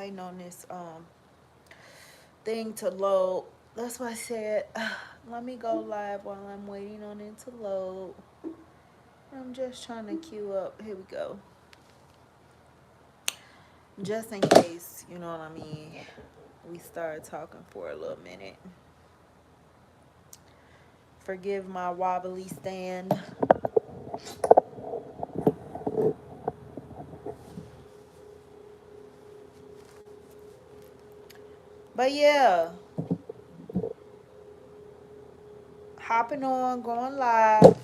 waiting on this thing to load. That's why I said let me go live while I'm waiting on it to load. I'm just trying to queue up. Here we go. Just in case, you know what I mean, we start talking for a little minute. Forgive my wobbly stand. But yeah, hopping on, going live.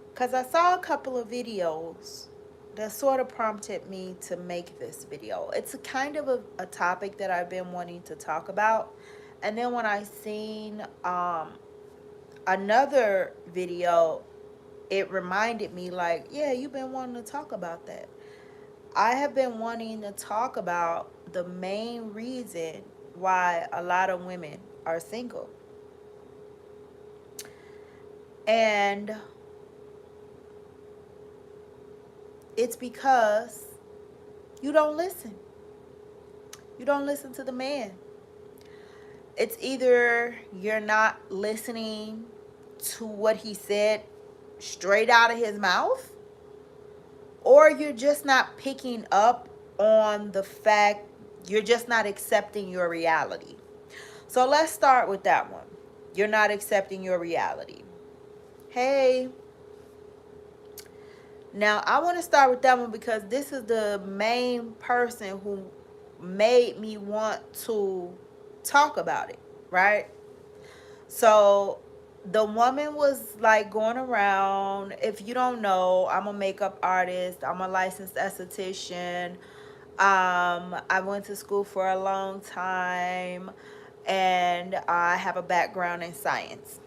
Because I saw a couple of videos that sort of prompted me to make this video. It's a kind of a topic that I've been wanting to talk about. And then when I seen another video, it reminded me like, yeah, you've been wanting to talk about that. I have been wanting to talk about the main reason why a lot of women are single. And it's because you don't listen. You don't listen to the man. It's either you're not listening to what he said straight out of his mouth, or you're just not picking up on the fact, you're just not accepting your reality. So let's start with that one. You're not accepting your reality. Hey. Now, I want to start with that one because this is the main person who made me want to talk about it, right? So the woman was like going around. If you don't know, I'm a makeup artist. I'm a licensed esthetician. I went to school for a long time, and I have a background in science.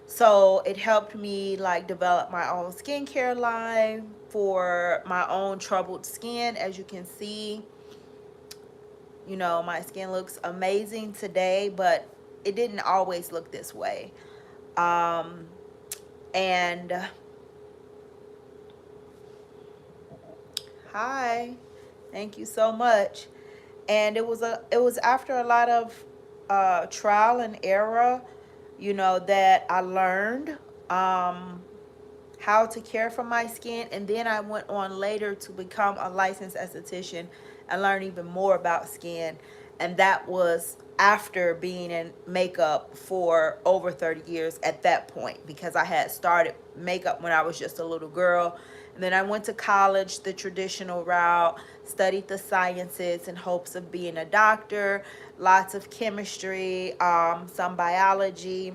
So it helped me like develop my own skincare line for my own troubled skin. As you can see, you know, my skin looks amazing today, but it didn't always look this way. And hi, thank you so much. And it was after a lot of trial and error, you know, that I learned how to care for my skin. And then I went on later to become a licensed esthetician and learn even more about skin. And that was after being in makeup for over 30 years at that point, because I had started makeup when I was just a little girl. And then I went to college the traditional route, studied the sciences in hopes of being a doctor, lots of chemistry, some biology.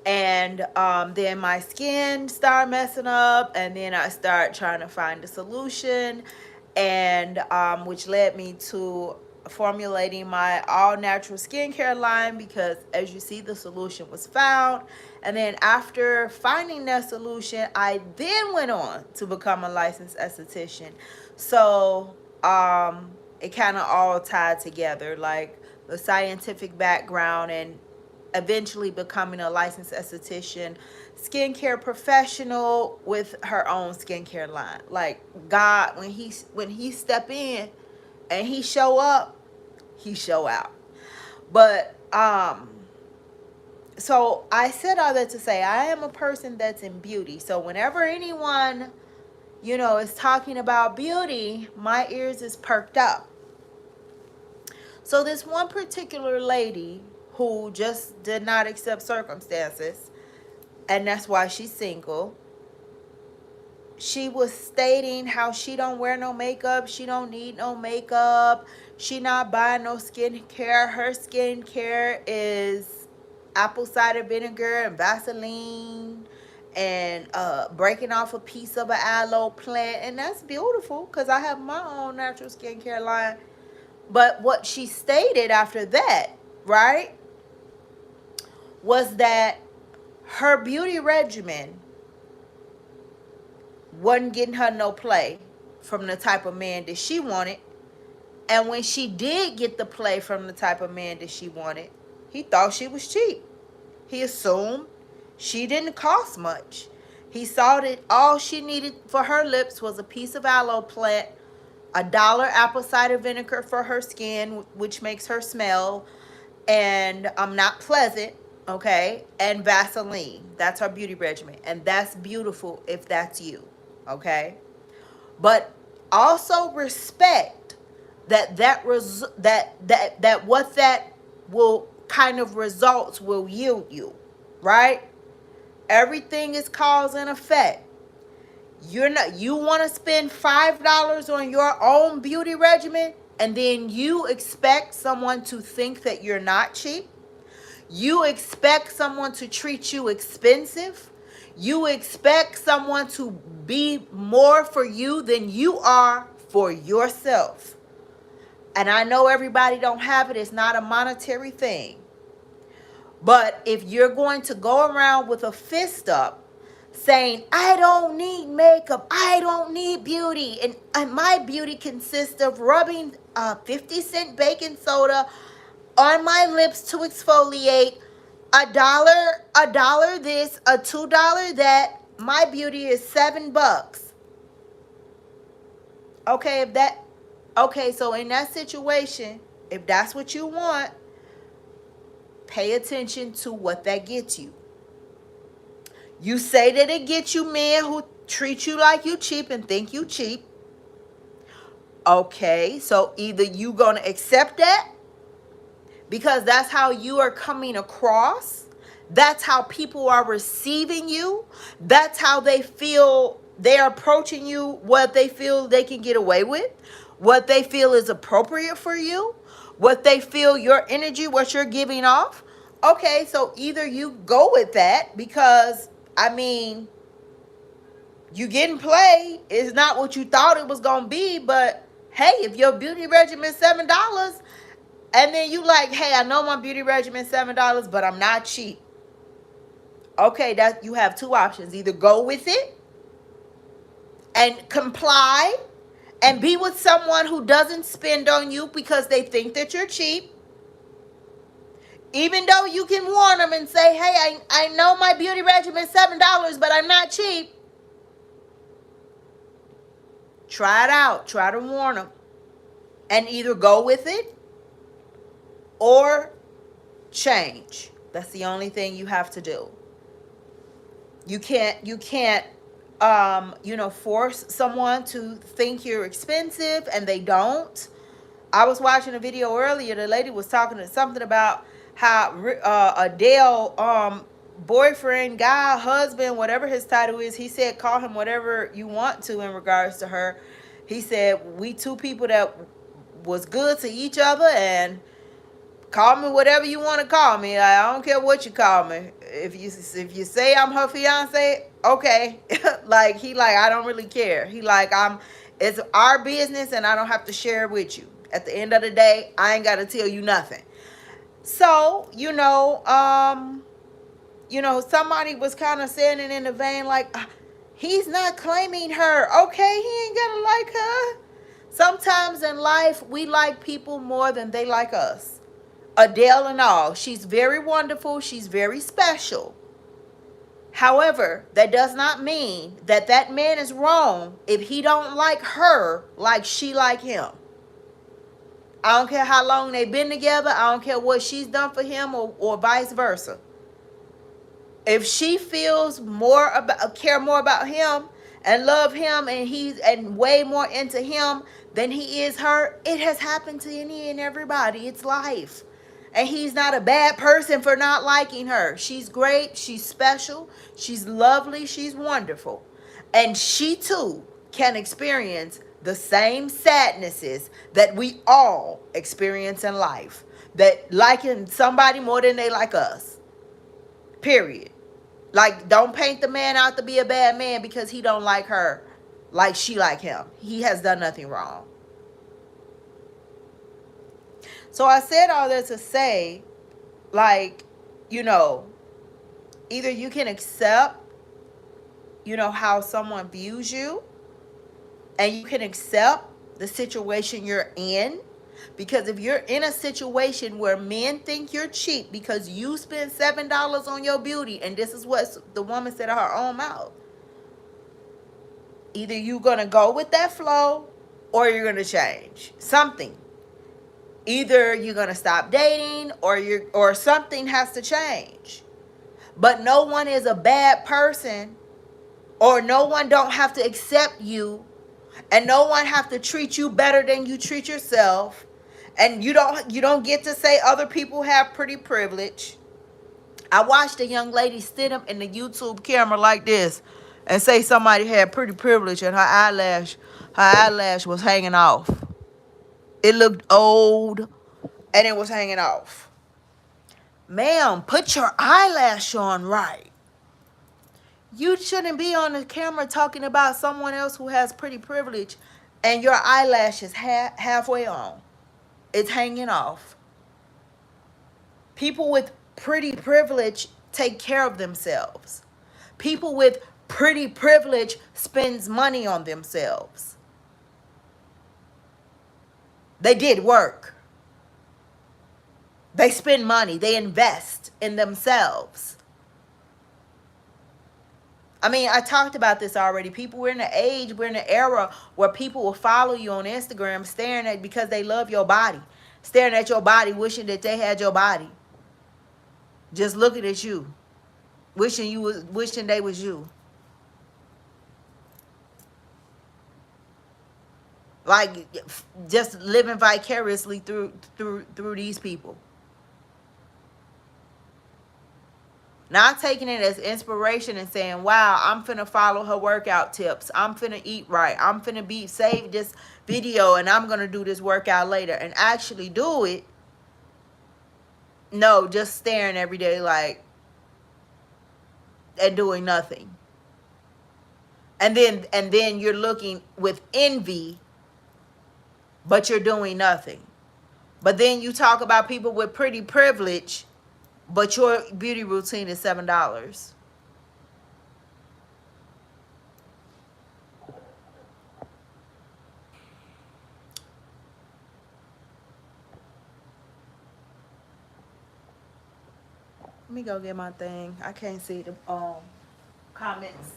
And then my skin started messing up, and then I started trying to find a solution, and which led me to formulating my all-natural skincare line, because as you see, the solution was found. And then after finding that solution, I then went on to become a licensed esthetician. So it kind of all tied together, like the scientific background and eventually becoming a licensed esthetician, skincare professional with her own skincare line. Like God, when he step in and he show up, he show out. But so I said all that to say I am a person that's in beauty. So whenever anyone, you know, is talking about beauty, my ears is perked up. So this one particular lady who just did not accept circumstances, and that's why she's single, she was stating how she don't wear no makeup, she don't need no makeup, she not buying no skincare. Her skincare is apple cider vinegar and Vaseline and breaking off a piece of an aloe plant. And that's beautiful because I have my own natural skincare line. But what she stated after that, right, was that her beauty regimen wasn't getting her no play from the type of man that she wanted. And when she did get the play from the type of man that she wanted, he thought she was cheap. He assumed she didn't cost much. He saw that all she needed for her lips was a piece of aloe plant, $1 apple cider vinegar for her skin, which makes her smell and not pleasant, okay, and Vaseline. That's her beauty regimen, and that's beautiful if that's you, okay. But also respect that what that will kind of results will yield you, right? Everything is cause and effect. You want to spend $5 on your own beauty regimen, and then you expect someone to think that you're not cheap. You expect someone to treat you expensive. You expect someone to be more for you than you are for yourself. And I know everybody don't have it. It's not a monetary thing. But if you're going to go around with a fist up saying, I don't need makeup, I don't need beauty, and my beauty consists of rubbing 50-cent baking soda on my lips to exfoliate, $1 this, a $2 that, my beauty is $7. Okay, so in that situation, if that's what you want, pay attention to what that gets you. You say that it gets you men who treat you like you cheap and think you cheap. Okay, so either you gonna accept that because that's how you are coming across. That's how people are receiving you. That's how they feel they're approaching you, what they feel they can get away with, what they feel is appropriate for you, what they feel your energy, what you're giving off. Okay, so either you go with that because, you getting played. It's not what you thought it was going to be, but hey, if your beauty regimen is $7, and then you like, hey, I know my beauty regimen is $7, but I'm not cheap. Okay, that you have two options. Either go with it and comply and be with someone who doesn't spend on you because they think that you're cheap. Even though you can warn them and say, hey, I know my beauty regimen is $7, but I'm not cheap. Try it out. Try to warn them. And either go with it or change. That's the only thing you have to do. You can't force someone to think you're expensive and they don't. I was watching a video earlier. The lady was talking to something about how Adele boyfriend, guy, husband, whatever his title is, he said call him whatever you want to in regards to her. He said we two people that was good to each other, and call me whatever you want to call me. I don't care what you call me. If you say I'm her fiance, okay. I don't really care. It's our business and I don't have to share it with you. At the end of the day, I ain't got to tell you nothing. So, somebody was kind of saying it in the vein like, he's not claiming her. Okay, he ain't gonna like her. Sometimes in life, we like people more than they like us. Adele and all. She's very wonderful. She's very special. However, that does not mean that that man is wrong if he don't like her like she like him. I don't care how long they've been together. I don't care what she's done for him or vice versa. If she feels care more about him and love him and way more into him than he is her, it has happened to any and everybody. It's life. And he's not a bad person for not liking her. She's great. She's special. She's lovely. She's wonderful. And she too can experience the same sadnesses that we all experience in life. That liking somebody more than they like us. Period. Like, don't paint the man out to be a bad man because he don't like her like she like him. He has done nothing wrong. So I said all that to say, either you can accept, how someone views you, and you can accept the situation you're in. Because if you're in a situation where men think you're cheap because you spend $7 on your beauty, and this is what the woman said out of her own mouth. Either you're going to go with that flow or you're going to change something. Either you're going to stop dating or something has to change. But no one is a bad person, or no one don't have to accept you, and no one have to treat you better than you treat yourself. And you don't get to say other people have pretty privilege. I watched a young lady sit up in the YouTube camera like this and say somebody had pretty privilege and her eyelash was hanging off. It looked old and it was hanging off. Ma'am, put your eyelash on right. You shouldn't be on the camera talking about someone else who has pretty privilege and your eyelash is halfway on. It's hanging off. People with pretty privilege take care of themselves. People with pretty privilege spends money on themselves. They did work. They spend money. They invest in themselves. I mean, I talked about this already. We're in an era where people will follow you on Instagram staring at because they love your body. Staring at your body, wishing that they had your body. Just looking at you. Wishing they was you. Like just living vicariously through these people. Not taking it as inspiration and saying, wow, I'm finna follow her workout tips. I'm finna eat right. I'm finna save this video and I'm gonna do this workout later and actually do it. No, just staring every day like and doing nothing. And then you're looking with envy, but you're doing nothing. But then you talk about people with pretty privilege, but your beauty routine is $7. Let me go get my thing. I can't see the comments.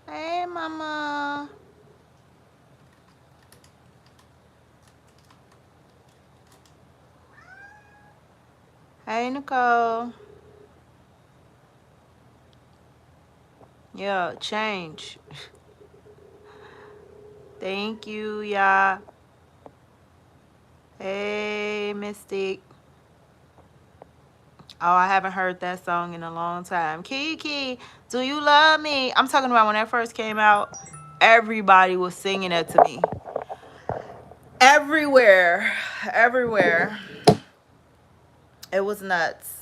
Hey, mama. Hey, Nicole. Yeah, change. Thank you, y'all. Hey, Mystic. Oh, I haven't heard that song in a long time. Kiki, do you love me? I'm talking about when that first came out. Everybody was singing it to me. Everywhere. Everywhere. It was nuts.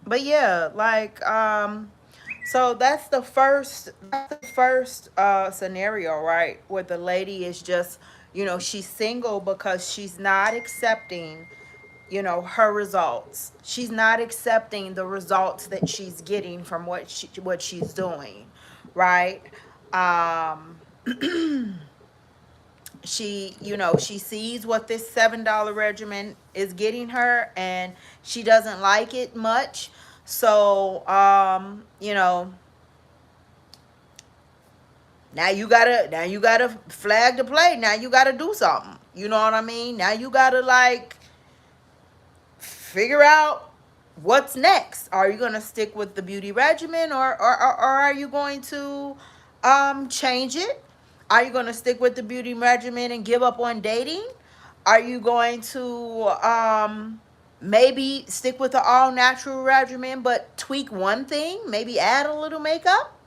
But yeah, like so that's the first scenario, right? Where the lady is just, she's single because she's not accepting, her results. She's not accepting the results that she's getting from what she's doing, right? She sees what this $7 regimen is getting her and she doesn't like it much. So now you gotta flag the play. Now you gotta do something. You know what I mean? Now you gotta like figure out what's next. Are you gonna stick with the beauty regimen or are you going to change it? Are you going to stick with the beauty regimen and give up on dating? Are you going to maybe stick with the all natural regimen but tweak one thing? Maybe add a little makeup?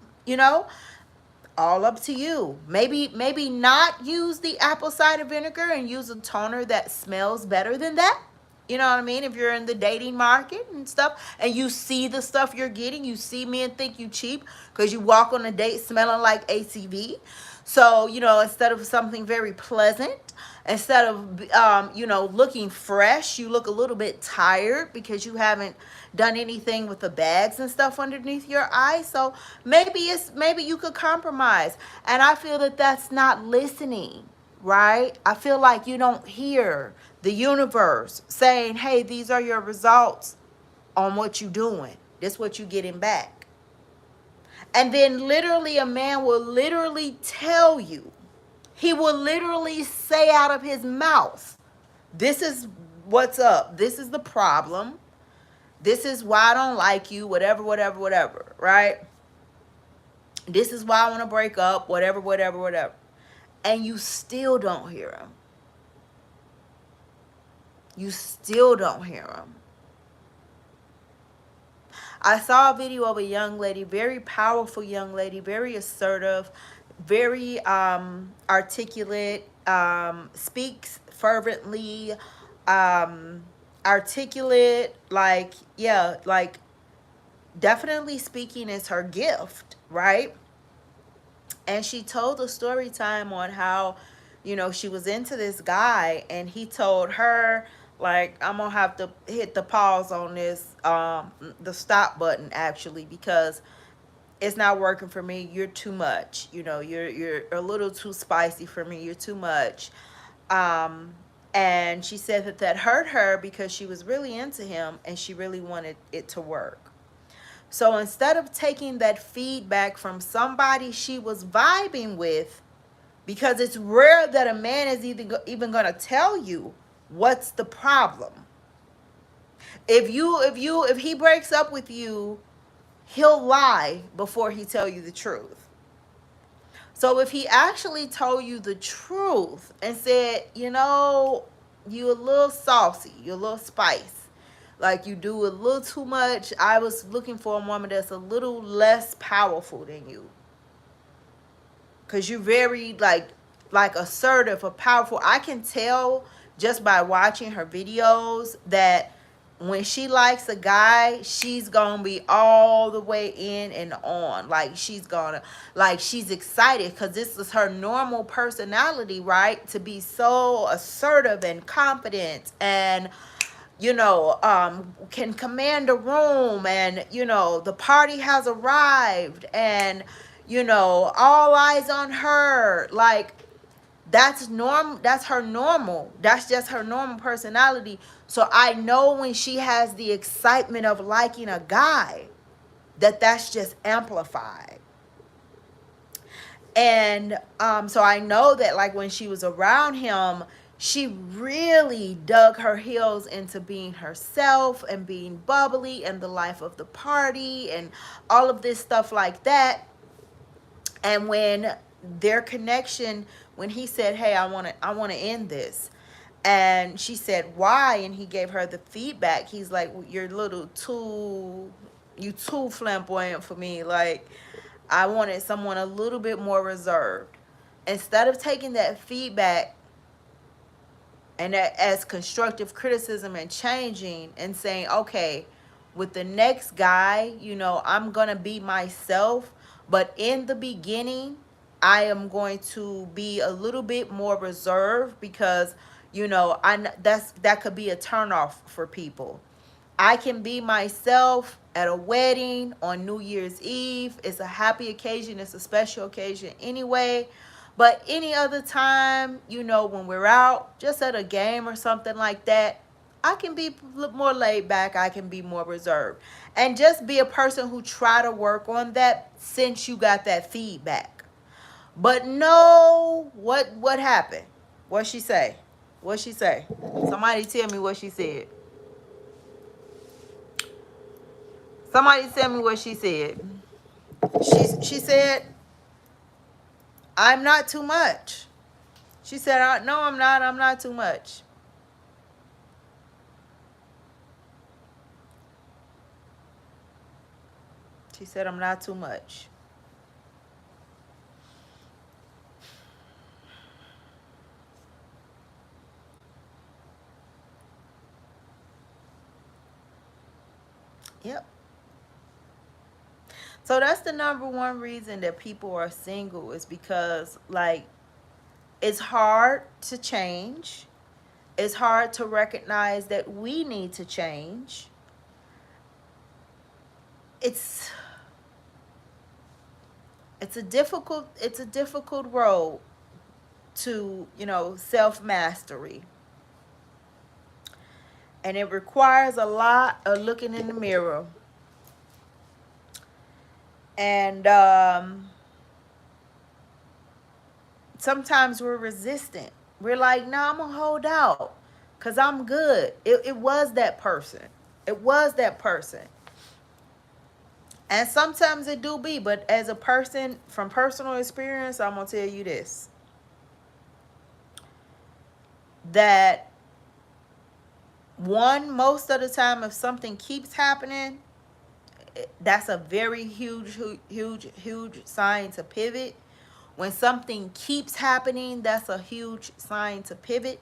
All up to you. Maybe not use the apple cider vinegar and use a toner that smells better than that. You know what I mean? If you're in the dating market and stuff and you see the stuff you're getting, you see men think you cheap because you walk on a date smelling like ACV. So, you know, instead of something very pleasant, instead of, you know, looking fresh, you look a little bit tired because you haven't done anything with the bags and stuff underneath your eyes. So maybe you could compromise. And I feel that that's not listening, right? I feel like you don't hear the universe saying, hey, these are your results on what you're doing. This is what you're getting back. And then literally a man will literally tell you, he will literally say out of his mouth, this is what's up. This is the problem. This is why I don't like you, whatever, whatever, whatever, right? This is why I want to break up, whatever, whatever, whatever. And you still don't hear him. You still don't hear him. I saw a video of a young lady, very powerful young lady, very assertive, very articulate, speaks fervently, articulate, like, yeah, like definitely speaking is her gift, right? And she told a story time on how, you know, she was into this guy and he told her, like, I'm gonna have to hit the pause on this, the stop button actually, because it's not working for me. You're too much. You know, you're a little too spicy for me. You're too much. And she said that that hurt her because she was really into him and she really wanted it to work. So instead of taking that feedback from somebody she was vibing with, because it's rare that a man is even going to tell you what's the problem. If he breaks up with you, he'll lie before he tell you the truth. So if he actually told you the truth and said, you know, you a little saucy, you a little spice, like you do a little too much. I was looking for a woman that's a little less powerful than you. Cause you're very like assertive or powerful. I can tell just by watching her videos that when she likes a guy, she's gonna be all the way in and on. Like she's excited because this is her normal personality, right? To be so assertive and confident and, you know, can command a room, and, you know, the party has arrived, and, you know, all eyes on her. Like, that's norm. That's her normal. That's just her normal personality. So I know when she has the excitement of liking a guy, that's just amplified. And so I know that, like, when she was around him, she really dug her heels into being herself and being bubbly and the life of the party and all of this stuff like that. And when their connection, when he said, hey, I want to end this, and she said, why? And he gave her the feedback. He's like, well, you're a little too, you too flamboyant for me. Like, I wanted someone a little bit more reserved. Instead of taking that feedback and that as constructive criticism and changing and saying, okay, with the next guy, you know, I'm going to be myself. But in the beginning, I am going to be a little bit more reserved because, you know, that could be a turnoff for people. I can be myself at a wedding, on New Year's Eve. It's a happy occasion. It's a special occasion anyway. But any other time, you know, when we're out, just at a game or something like that, I can be more laid back. I can be more reserved. And just be a person who try to work on that since you got that feedback. But no, what happened? What she say? What she say? Somebody tell me what she said. Somebody tell me what she said. She said, I'm not too much. She said, no, I'm not. I'm not too much. She said, I'm not too much. Yep. So that's the number one reason that people are single, is because, like, it's hard to change. It's hard to recognize that we need to change. It's it's a difficult road to, self mastery. And it requires a lot of looking in the mirror. And sometimes we're resistant. We're like, nah, I'm going to hold out because I'm good. It was that person. It was that person. And sometimes it do be. But as a person, from personal experience, I'm going to tell you this. That one, most of the time, if something keeps happening, that's a very huge sign to pivot. When something keeps happening, that's a huge sign to pivot.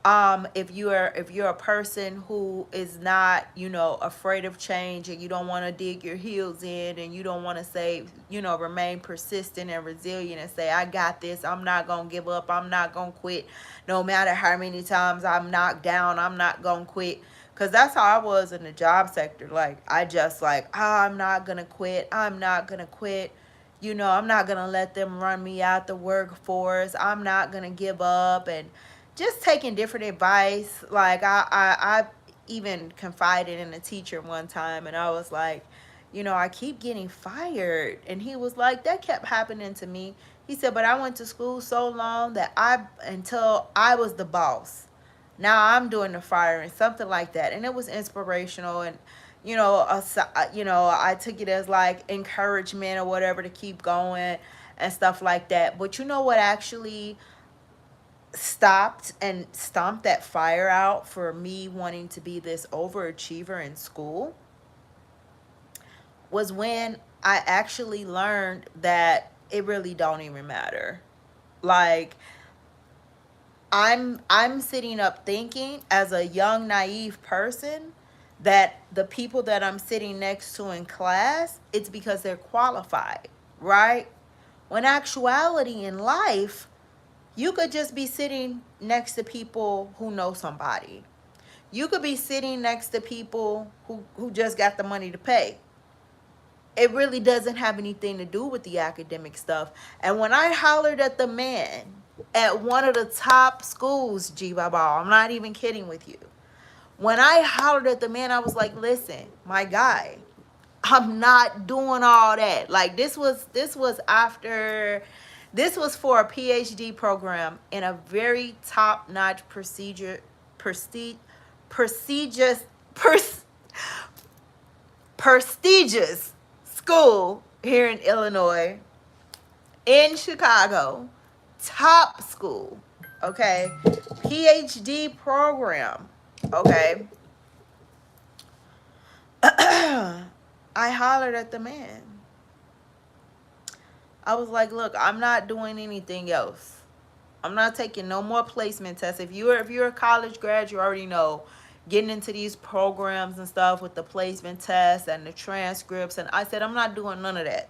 If you're a person who is not, afraid of change, and you don't want to dig your heels in, and you don't want to say, remain persistent and resilient and say, I got this, I'm not gonna give up, I'm not gonna quit, no matter how many times I'm knocked down, I'm not gonna quit. Because that's how I was in the job sector. Like, I just like, I'm not gonna quit, I'm not gonna quit, I'm not gonna let them run me out the workforce, I'm not gonna give up. And just taking different advice. Like, I even confided in a teacher one time, and I was like, I keep getting fired. And he was like, that kept happening to me. He said, but I went to school so long that until I was the boss. Now I'm doing the firing, something like that. And it was inspirational. And I took it as like encouragement or whatever to keep going and stuff like that. But you know what actually stopped and stomped that fire out for me wanting to be this overachiever in school was when I actually learned that it really don't even matter. Like, I'm sitting up thinking as a young naive person that the people that I'm sitting next to in class, it's because they're qualified, right? When actuality in life, you could just be sitting next to people who know somebody. You could be sitting next to people who just got the money to pay. It really doesn't have anything to do with the academic stuff. And when I hollered at the man at one of the top schools, G Baba, I'm not even kidding with you. When I hollered at the man, I was like, listen, my guy, I'm not doing all that. Like, this was after, this was for a PhD program in a very top-notch prestigious school here in Illinois, in Chicago, top school, okay, PhD program, okay. I hollered at the man. I was like, look, I'm not doing anything else. I'm not taking no more placement tests. If you're a college grad, you already know getting into these programs and stuff with the placement tests and the transcripts. And I said, I'm not doing none of that.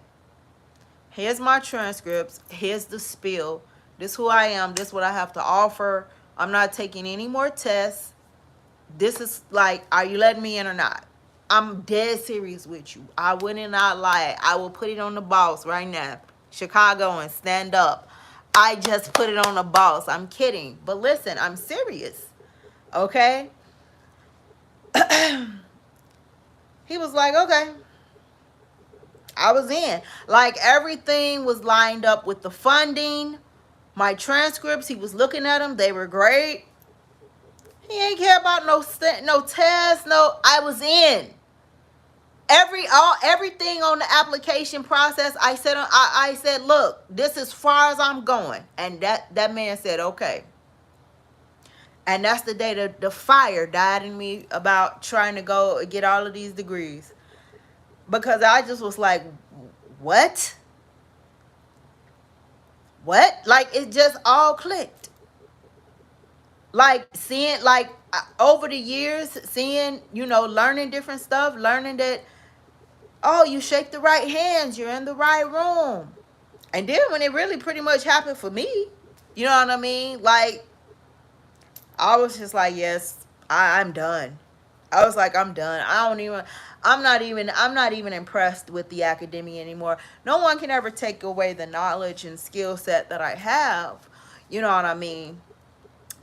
Here's my transcripts. Here's the spiel. This is who I am. This is what I have to offer. I'm not taking any more tests. This is like, are you letting me in or not? I'm dead serious with you. I would not lie. I will put it on the boss right now. Chicago, and stand up. I just put it on the boss. I'm kidding. But listen, I'm serious. Okay? He was like, okay. I was in. Like, everything was lined up with the funding. My transcripts, he was looking at them. They were great. He ain't care about no test. No, I was in. Everything on the application process, I said, look, this is as far as I'm going. And that man said, okay. And that's the day the fire died in me about trying to go get all of these degrees. Because I just was like, what? What? Like, it just all clicked. Like, seeing, over the years, seeing, learning different stuff, learning that Oh, you shake the right hands, you're in the right room. And then when it really pretty much happened for me, you know what I mean? Like, I was just like, yes, I'm done. I was like, I'm done. I'm not even impressed with the academia anymore. No one can ever take away the knowledge and skill set that I have. You know what I mean?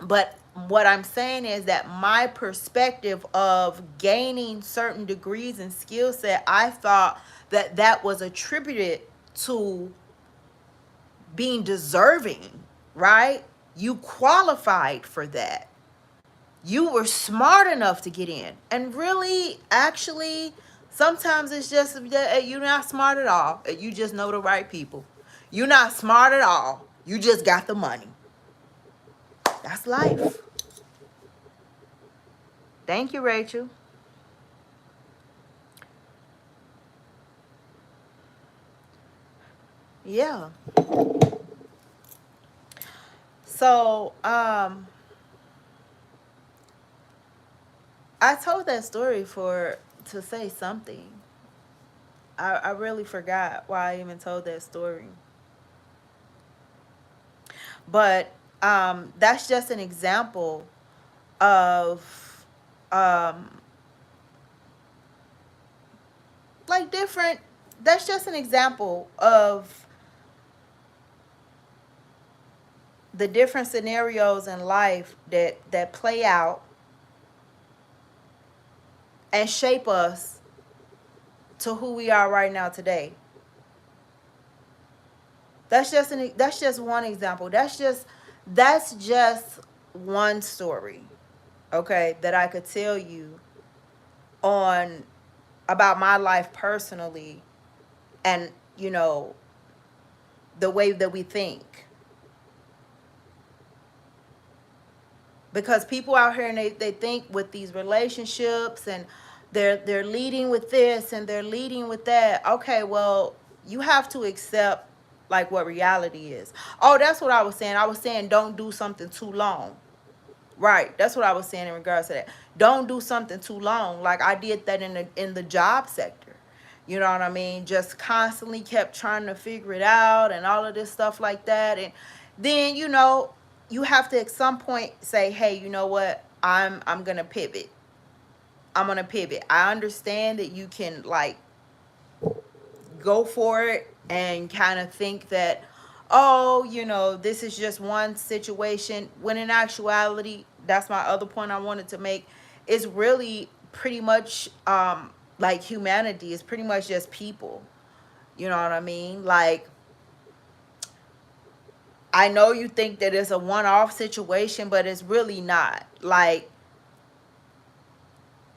But what I'm saying is that my perspective of gaining certain degrees and skill set, I thought that that was attributed to being deserving, right? You qualified for that. You were smart enough to get in. And really, actually, sometimes it's just that you're not smart at all. You just know the right people. You're not smart at all. You just got the money. That's life. Thank you, Rachel. Yeah. So, I told that story to say something. I really forgot why I even told that story. But that's just an example of like different that's just an example of the different scenarios in life that play out and shape us to who we are right now today. That's just one example. That's just one story, okay, that I could tell you on about my life personally, and the way that we think. Because people out here, and they think with these relationships, and they're leading with this and they're leading with that. Okay, well, you have to accept like what reality is. Oh, that's what I was saying. I was saying don't do something too long. Right. That's what I was saying in regards to that. Don't do something too long. Like I did that in the job sector. You know what I mean? Just constantly kept trying to figure it out and all of this stuff like that. And then, you have to at some point say, hey, you know what? I'm gonna pivot. I'm gonna pivot. I understand that you can like go for it and kind of think that, oh, this is just one situation, when in actuality, that's my other point I wanted to make, is really pretty much like humanity is pretty much just people. You know what I mean? Like, I know you think that it's a one-off situation, but it's really not. Like,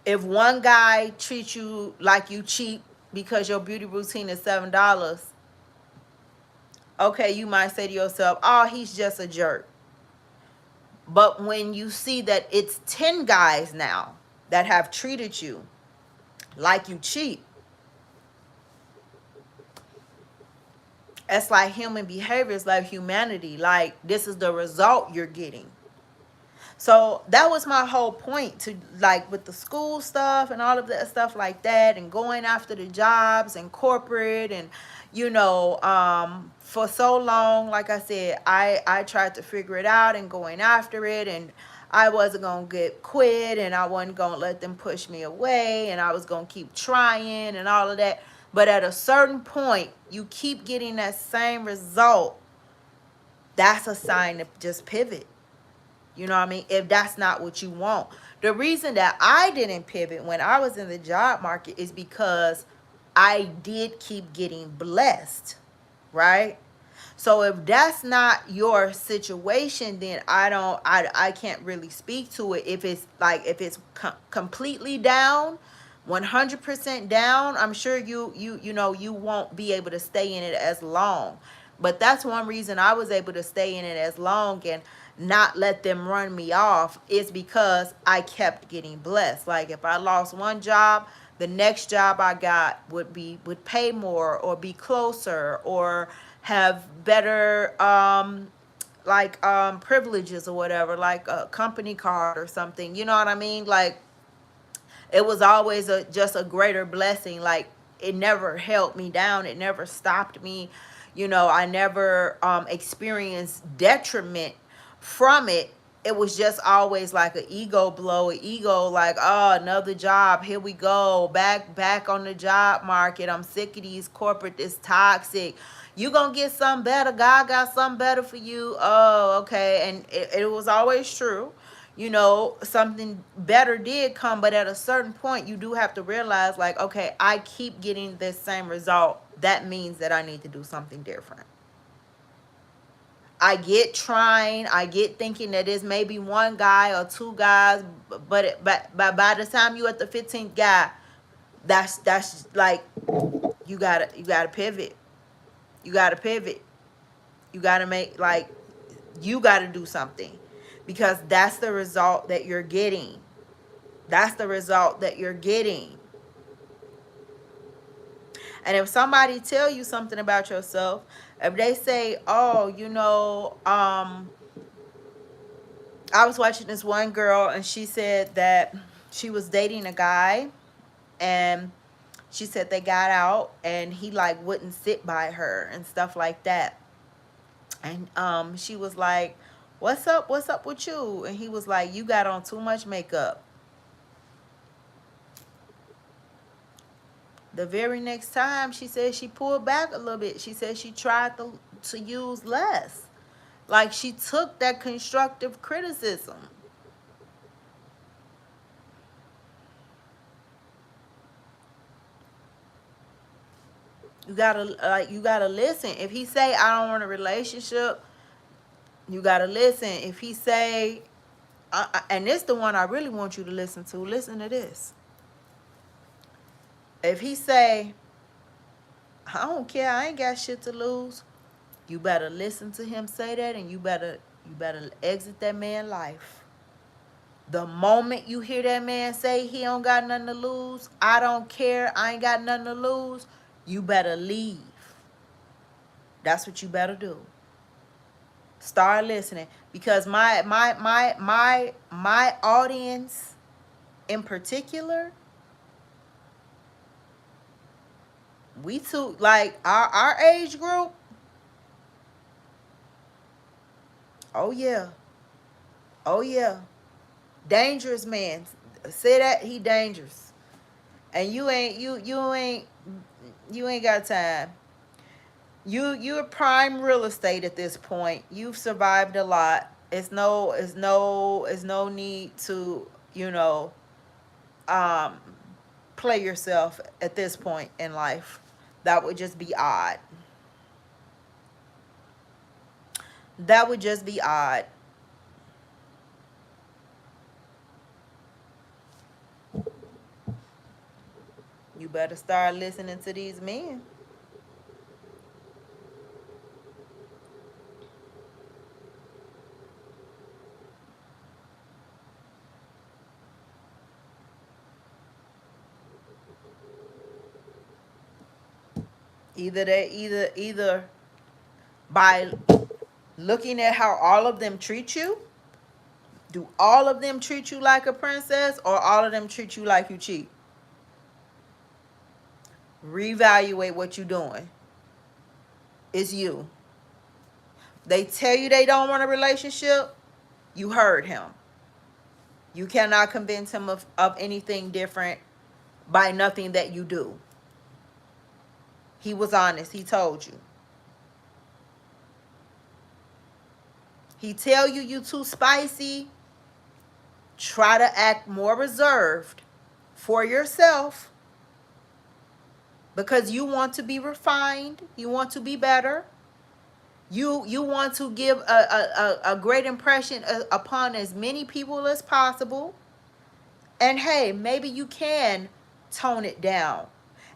if one guy treats you like you cheap because your beauty routine is $7, okay, you might say to yourself, oh, he's just a jerk. But when you see that it's 10 guys now that have treated you like you cheap, it's like human behavior. It's like humanity. Like, this is the result you're getting. So that was my whole point, to like with the school stuff and all of that stuff like that, and going after the jobs and corporate, and for so long, like I said, I tried to figure it out and going after it, and I wasn't gonna get quit, and I wasn't gonna let them push me away, and I was gonna keep trying and all of that. But at a certain point, you keep getting that same result. That's a sign to just pivot. You know what I mean? If that's not what you want. The reason that I didn't pivot when I was in the job market is because I did keep getting blessed, right? So if that's not your situation, then I can't really speak to it. If it's completely down, 100% down, I'm sure you won't be able to stay in it as long. But that's one reason I was able to stay in it as long and not let them run me off, is because I kept getting blessed. Like, if I lost one job, the next job I got would pay more, or be closer, or have better privileges or whatever, like a company card or something. You know what I mean? Like, it was always just a greater blessing. Like, it never held me down. It never stopped me. You know, I never experienced detriment from it. It was just always like an ego blow, an ego like, oh, another job, here we go, back on the job market. I'm sick of these corporate, this toxic. You gonna get something better. God got something better for you. Oh, okay. And it was always true. You know, something better did come, but at a certain point, you do have to realize, like, okay, I keep getting this same result. That means that I need to do something different. I get trying, I get thinking that it's maybe one guy or two guys, but by the time you at the 15th guy, that's like, you gotta pivot. You gotta pivot. You gotta make, like, you gotta do something, because that's the result that you're getting. That's the result that you're getting. And if somebody tell you something about yourself, if they say, oh, you know, I was watching this one girl, and she said that she was dating a guy, and she said they got out, and he like wouldn't sit by her and stuff like that. And she was like, what's up with you? And he was like, you got on too much makeup. The very next time, she said she pulled back a little bit. She said she tried to use less. Like, she took that constructive criticism. You gotta listen. If he say, I don't want a relationship, you gotta listen. If he say, and this the one I really want you to listen to. Listen to this. If he say, I don't care, I ain't got shit to lose, you better listen to him say that, and you better exit that man's life. The moment you hear that man say he don't got nothing to lose, I don't care, I ain't got nothing to lose, you better leave. That's what you better do. Start listening, because my audience in particular, we too, like, our age group. Oh yeah. Oh yeah. Dangerous man. Say that he dangerous. And you ain't got time. You're prime real estate at this point. You've survived a lot. It's no need to, you know, play yourself at this point in life. That would just be odd. That would just be odd. You better start listening to these men. Either by looking at how all of them treat you. Do all of them treat you like a princess, or all of them treat you like you cheap? Reevaluate what you're doing. It's you. They tell you they don't want a relationship. You heard him. You cannot convince him of anything different by nothing that you do. He was honest. He told you. He tell you too spicy. Try to act more reserved for yourself, because you want to be refined. You want to be better. You want to give a great impression upon as many people as possible. And hey, maybe you can tone it down.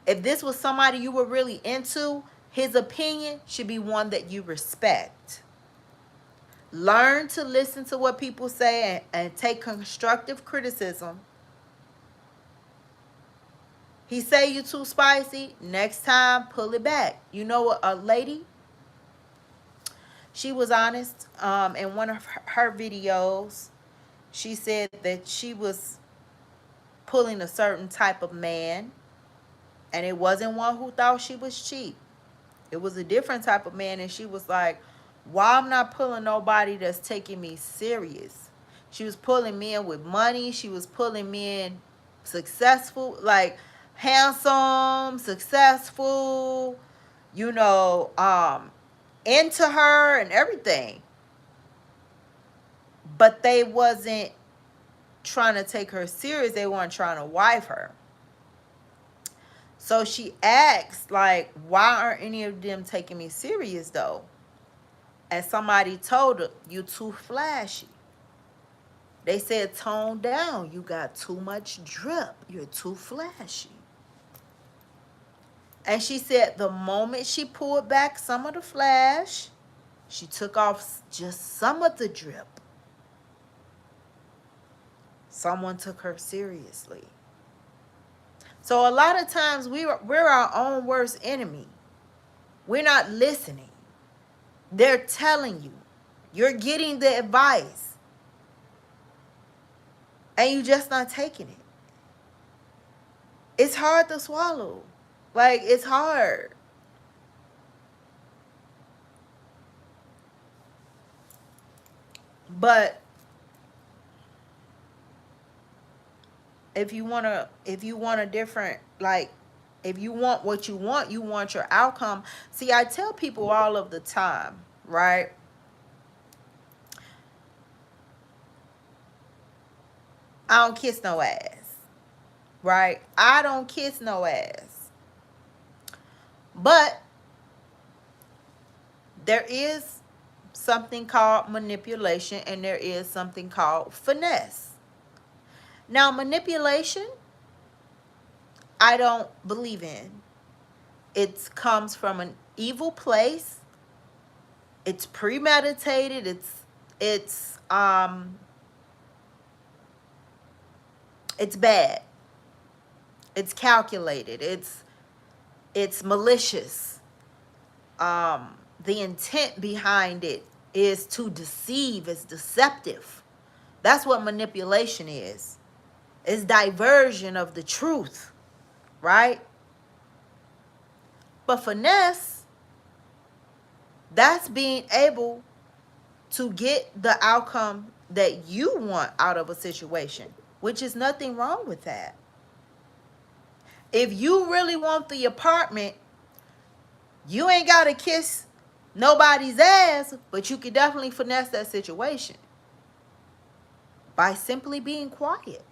If this was somebody you were really into, his opinion should be one that you respect. Learn to listen to what people say, and take constructive criticism. He say you too spicy, next time pull it back. You know what, a lady, she was honest in one of her videos. She said that she was pulling a certain type of man, And it wasn't one who thought she was cheap. It was a different type of man. And she was like, why I'm not pulling nobody that's taking me serious? She was pulling men with money. She was pulling men successful, like handsome, successful, you know, into her and everything. But they wasn't trying to take her serious. They weren't trying to wife her. So she asked, like, why aren't any of them taking me serious though? And somebody told her, you too flashy. They said, tone down. You got too much drip. You're too flashy. And she said the moment she pulled back some of the flash, she took off just some of the drip. Someone took her seriously. So a lot of times we're our own worst enemy. We're not listening. They're telling you. You're getting the advice. And you're just not taking it. It's hard to swallow. Like, it's hard. But if you want a different, like, if you want what you want your outcome. See, I tell people all of the time, right? I don't kiss no ass, right? I don't kiss no ass. But there is something called manipulation and there is something called finesse. Now, manipulation, I don't believe in. It comes from an evil place. It's premeditated. It's bad. It's calculated. It's malicious. The intent behind it is to deceive. It's deceptive. That's what manipulation is. It's diversion of the truth, right? But finesse, that's being able to get the outcome that you want out of a situation, which is nothing wrong with that. If you really want the apartment, you ain't got to kiss nobody's ass, but you can definitely finesse that situation by simply being quiet.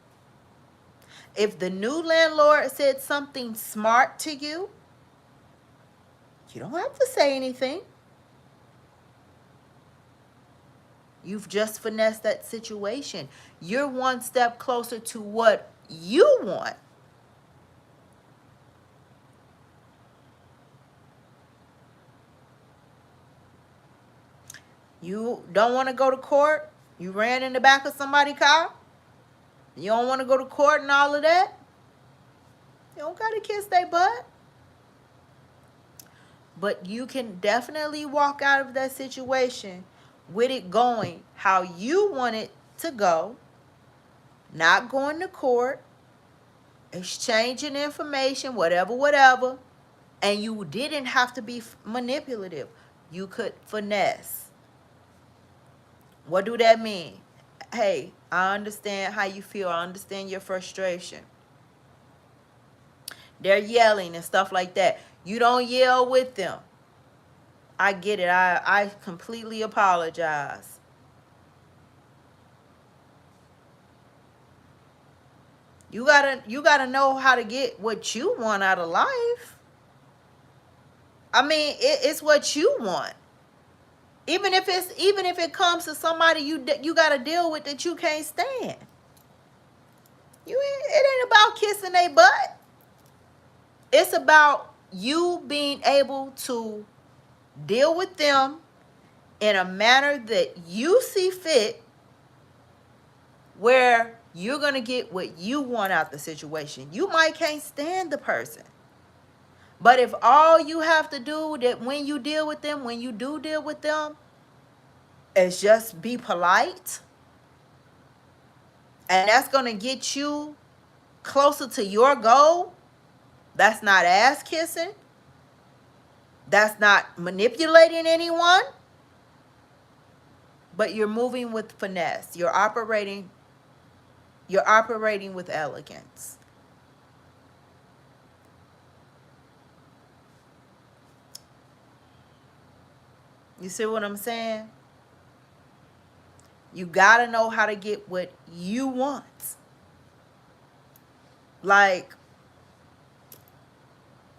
If the new landlord said something smart to you, you don't have to say anything. You've just finessed that situation. You're one step closer to what you want. You don't want to go to court. You ran in the back of somebody's car. You don't want to go to court and all of that. You don't got to kiss their butt. But you can definitely walk out of that situation with it going how you want it to go. Not going to court. Exchanging information, whatever. And you didn't have to be manipulative. You could finesse. What do that mean? Hey, I understand how you feel. I understand your frustration. They're yelling and stuff like that. You don't yell with them. I get it. I completely apologize. You gotta know how to get what you want out of life. I mean, it's what you want. Even if it comes to somebody you gotta deal with that you can't stand. It ain't about kissing their butt. It's about you being able to deal with them in a manner that you see fit, where you're going to get what you want out the situation. You might can't stand the person. But if all you have to do that when you deal with them, when you do deal with them, is just be polite, and that's going to get you closer to your goal, That's not ass kissing. That's not manipulating anyone. But you're moving with finesse. You're operating with elegance. You see what I'm saying? You gotta know how to get what you want. Like,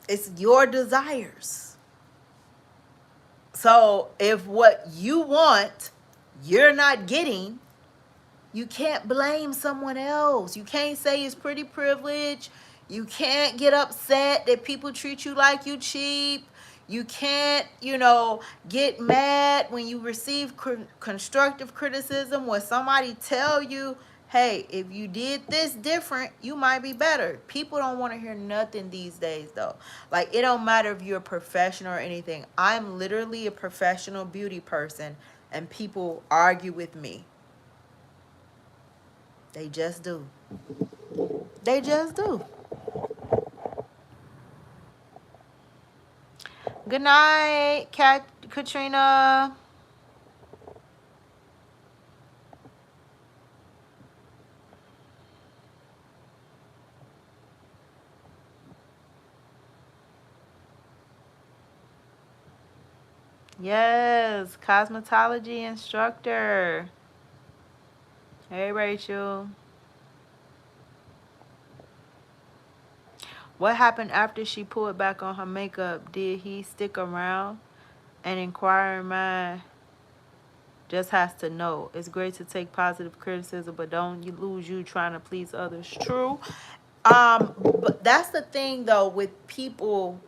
it's your desires. So if what you want you're not getting, you can't blame someone else. You can't say it's pretty privilege. You can't get upset that people treat you like you cheap. You can't, get mad when you receive constructive criticism, when somebody tell you, hey, if you did this different, you might be better. People don't want to hear nothing these days, though. Like, it don't matter if you're a professional or anything. I'm literally a professional beauty person, and people argue with me. They just do. They just do. Good night, Katrina. Yes, cosmetology instructor. Hey, Rachel. What happened after she pulled back on her makeup? Did he stick around? An inquiring mind just has to know. It's great to take positive criticism, but don't you lose you trying to please others. True. But that's the thing, though, with people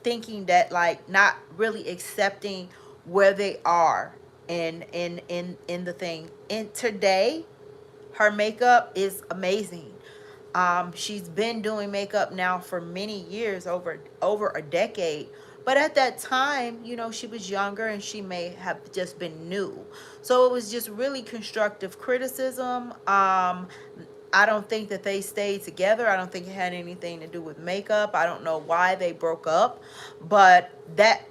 thinking that, like, not really accepting where they are in the thing. And today, her makeup is amazing. She's been doing makeup now for many years, over a decade. But at that time, she was younger and she may have just been new. So it was just really constructive criticism. I don't think that they stayed together. I don't think it had anything to do with makeup. I don't know why they broke up. But that,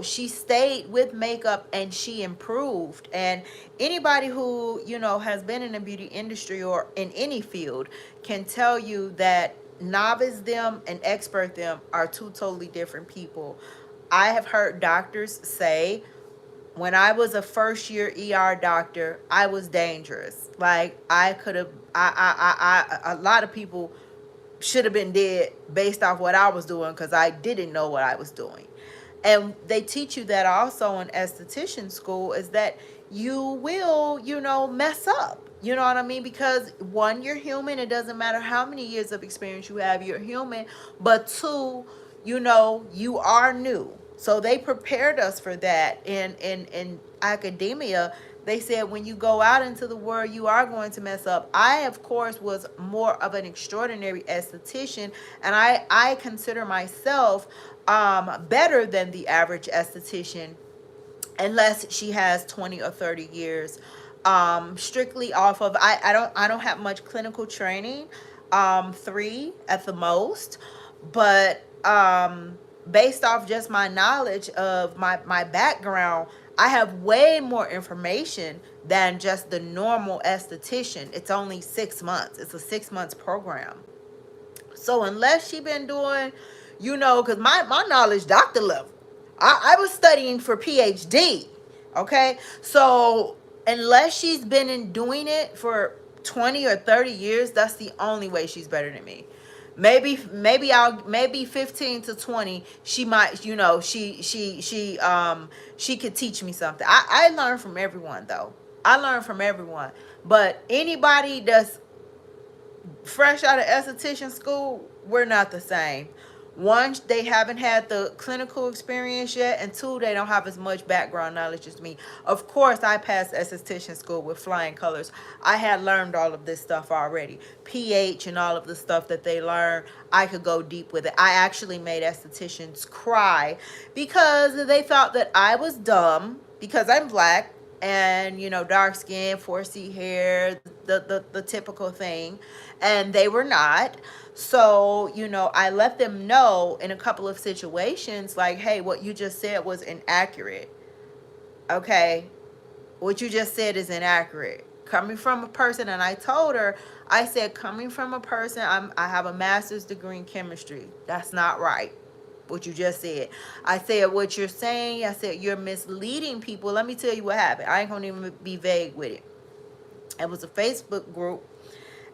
she stayed with makeup and she improved. And anybody who, has been in the beauty industry or in any field can tell you that novice them and expert them are two totally different people. I have heard doctors say, when I was a first year ER doctor, I was dangerous. Like, I could have, a lot of people should have been dead based off what I was doing, because I didn't know what I was doing. And they teach you that also in esthetician school, is that you will, mess up. You know what I mean? Because one, you're human. It doesn't matter how many years of experience you have, you're human. But two, you are new. So they prepared us for that. In academia, they said when you go out into the world, you are going to mess up. I, of course, was more of an extraordinary esthetician, and I consider myself better than the average esthetician, unless she has 20 or 30 years, strictly off of, I don't have much clinical training, 3 at the most, but based off just my knowledge of my background, I have way more information than just the normal esthetician. It's only 6 months. It's a 6 months program. So unless she been doing, because my knowledge doctor level, I was studying for PhD. Okay, so unless she's been doing it for 20 or 30 years, that's the only way she's better than me. Maybe 15 to 20, she might, she could teach me something. I learn from everyone, though. I learn from everyone. But anybody that's fresh out of esthetician school, we're not the same. One, they haven't had the clinical experience yet, and two, they don't have as much background knowledge as me. Of course, I passed esthetician school with flying colors. I had learned all of this stuff already. pH and all of the stuff that they learn, I could go deep with it. I actually made estheticians cry because they thought that I was dumb because I'm black and, you know, dark skin, 4C hair, the typical thing. And they were not. So, you know, I let them know in a couple of situations, like, hey, what you just said was inaccurate. Okay, what you just said is inaccurate. Coming from a person, and I told her, I said, coming from a person, I have a master's degree in chemistry. That's not right. What you just said. I said, what you're saying, I said, you're misleading people. Let me tell you what happened. I ain't gonna even be vague with it. It was a Facebook group,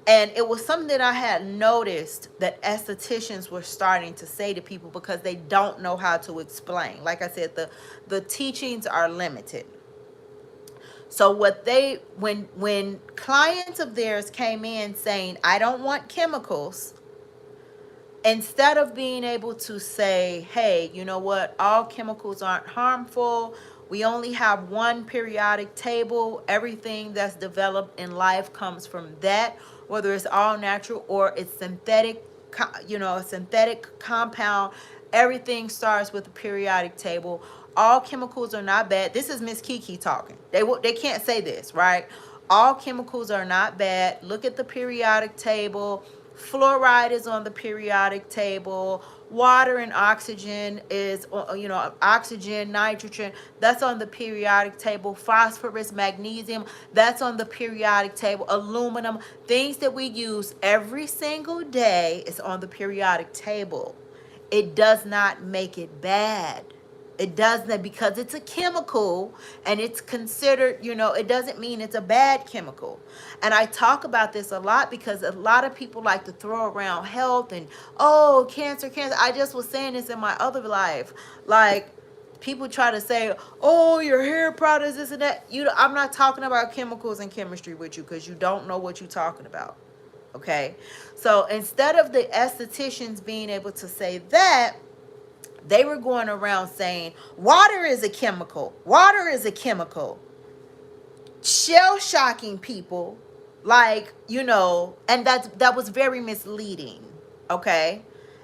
and it was something that I had noticed that estheticians were starting to say to people because they don't know how to explain. Like I said, the teachings are limited. So what they, when clients of theirs came in saying, I don't want chemicals, instead of being able to say, hey, you know what, all chemicals aren't harmful. We only have one periodic table. Everything that's developed in life comes from that, whether it's all natural or it's synthetic, you know, a synthetic compound. Everything starts with a periodic table. All chemicals are not bad. This is Miss KiKi talking. They can't say this, right? All chemicals are not bad. Look at the periodic table. Fluoride is on the periodic table. Water and oxygen is, you know, oxygen, nitrogen, that's on the periodic table. Phosphorus, magnesium, that's on the periodic table. Aluminum, things that we use every single day is on the periodic table. It does not make it bad. It doesn't, because it's a chemical and it's considered, you know, it doesn't mean it's a bad chemical. And I talk about this a lot because a lot of people like to throw around health and, oh, cancer. I just was saying this in my other life. Like, people try to say, oh, your hair products, this and that. I'm not talking about chemicals and chemistry with you because you don't know what you're talking about. Okay? So instead of the estheticians being able to say that, they were going around saying, water is a chemical. Water is a chemical. Shell shocking people, like, you know, and that was very misleading. Okay?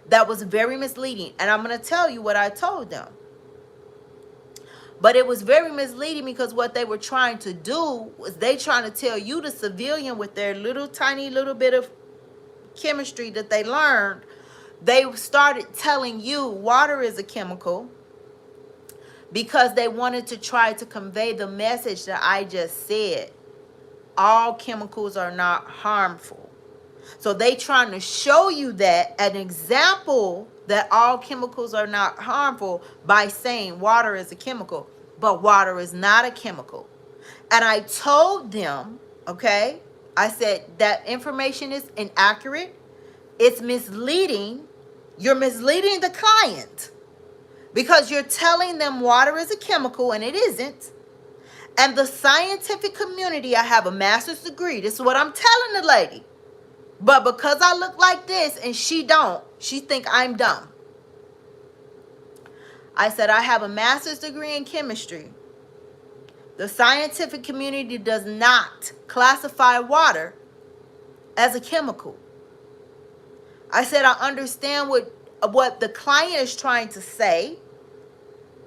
That was very misleading. And I'm going to tell you what I told them. But it was very misleading because what they were trying to do was they trying to tell you, the civilian, with their little tiny little bit of chemistry that they learned, they started telling you water is a chemical because they wanted to try to convey the message that I just said. All chemicals are not harmful. So they trying to show you that, an example that all chemicals are not harmful, by saying water is a chemical, but water is not a chemical. And I told them, okay, I said that information is inaccurate. It's misleading. You're misleading the client because you're telling them water is a chemical and it isn't. And the scientific community, I have a master's degree. This is what I'm telling the lady. But because I look like this and she don't, she think I'm dumb. I said, I have a master's degree in chemistry. The scientific community does not classify water as a chemical. I said, I understand what the client is trying to say.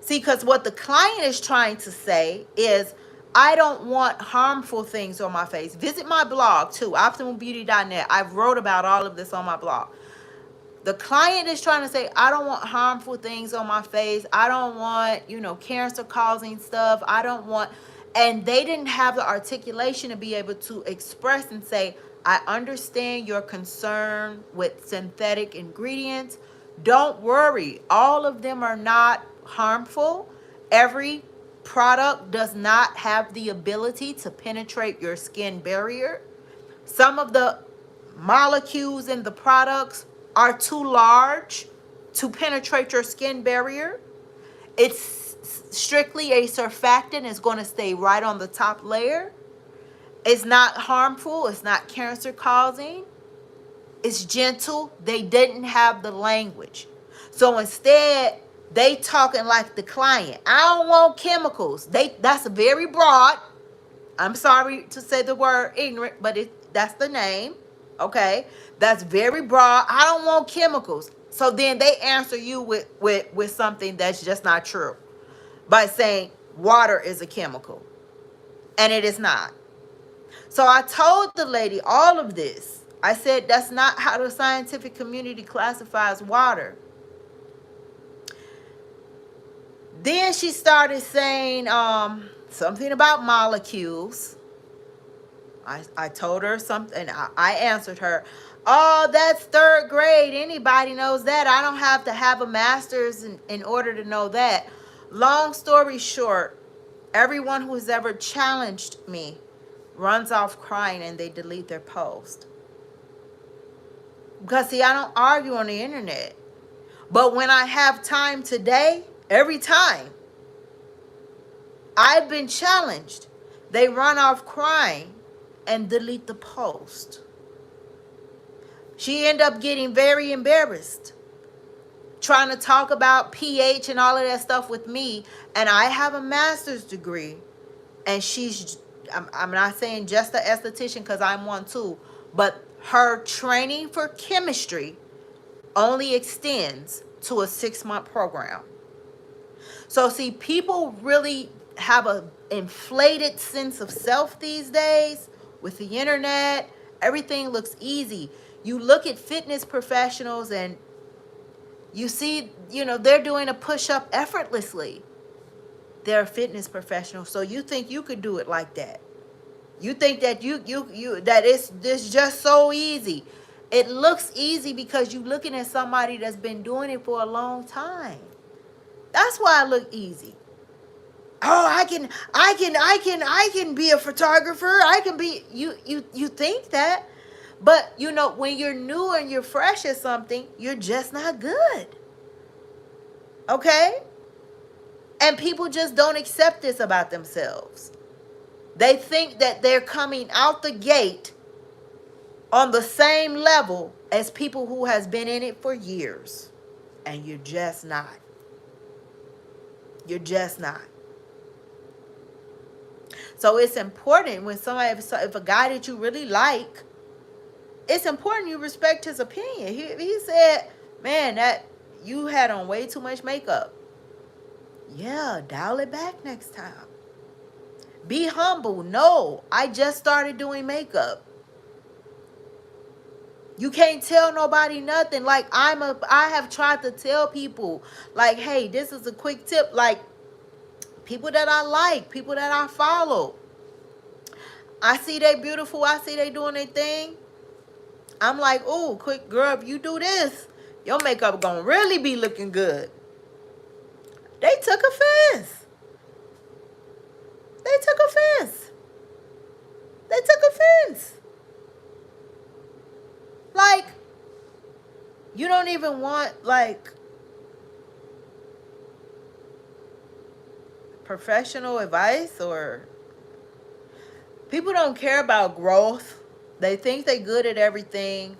See, because what the client is trying to say is, I don't want harmful things on my face. Visit my blog too, OptimalBeauty.net. I've wrote about all of this on my blog. The client is trying to say, I don't want harmful things on my face. I don't want, you know, cancer causing stuff. I don't want, and they didn't have the articulation to be able to express and say, I understand your concern with synthetic ingredients. Don't worry. All of them are not harmful. Every product does not have the ability to penetrate your skin barrier. Some of the molecules in the products are too large to penetrate your skin barrier. It's strictly a surfactant. It's going to stay right on the top layer. It's not harmful. It's not cancer causing. It's gentle. They didn't have the language. So instead, they talking like the client. I don't want chemicals. That's very broad. I'm sorry to say the word ignorant, but that's the name. Okay? That's very broad. I don't want chemicals. So then they answer you with something that's just not true by saying water is a chemical. And it is not. So I told the lady all of this. I said, that's not how the scientific community classifies water. Then she started saying something about molecules. I told her something. I answered her, oh, that's third grade. Anybody knows that. I don't have to have a master's in order to know that. Long story short, everyone who's ever challenged me runs off crying and they delete their post. Because, see, I don't argue on the internet. But when I have time today, every time I've been challenged, they run off crying and delete the post. She ended up getting very embarrassed trying to talk about pH and all of that stuff with me. And I have a master's degree. And I'm not saying just an esthetician because I'm one too. But her training for chemistry only extends to a 6-month program. So, see, people really have an inflated sense of self these days with the internet. Everything looks easy. You look at fitness professionals and you see, they're doing a push-up effortlessly. They're a fitness professional, so you think you could do it like that. You think that that it's just so easy. It looks easy because you're looking at somebody that's been doing it for a long time. That's why it look easy. Oh, I can be a photographer. I can be you think that. But when you're new and you're fresh at something, you're just not good. Okay? And people just don't accept this about themselves. They think that they're coming out the gate on the same level as people who has been in it for years. And you're just not. You're just not. So it's important when if a guy that you really like, it's important you respect his opinion. He said, man, that you had on way too much makeup. Yeah, dial it back next time. Be humble. No, I just started doing makeup. You can't tell nobody nothing. Like I have tried to tell people, like, hey, this is a quick tip. Like, people that I like, people that I follow, I see they beautiful. I see they doing their thing. I'm like, oh, quick girl, if you do this, your makeup gonna really be looking good. They took offense. They took offense. They took offense. Like, you don't even want, like, professional advice, or people don't care about growth. They think they're good at everything.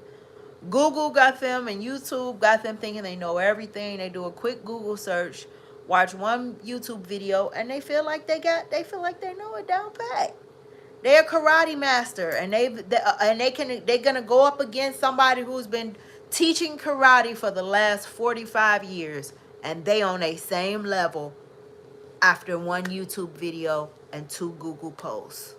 Google got them and YouTube got them thinking they know everything. They do a quick Google search, watch one YouTube video, and they feel like they know it down pat. They're a karate master, and they're gonna go up against somebody who's been teaching karate for the last 45 years, and they on a same level after one YouTube video and 2 Google posts.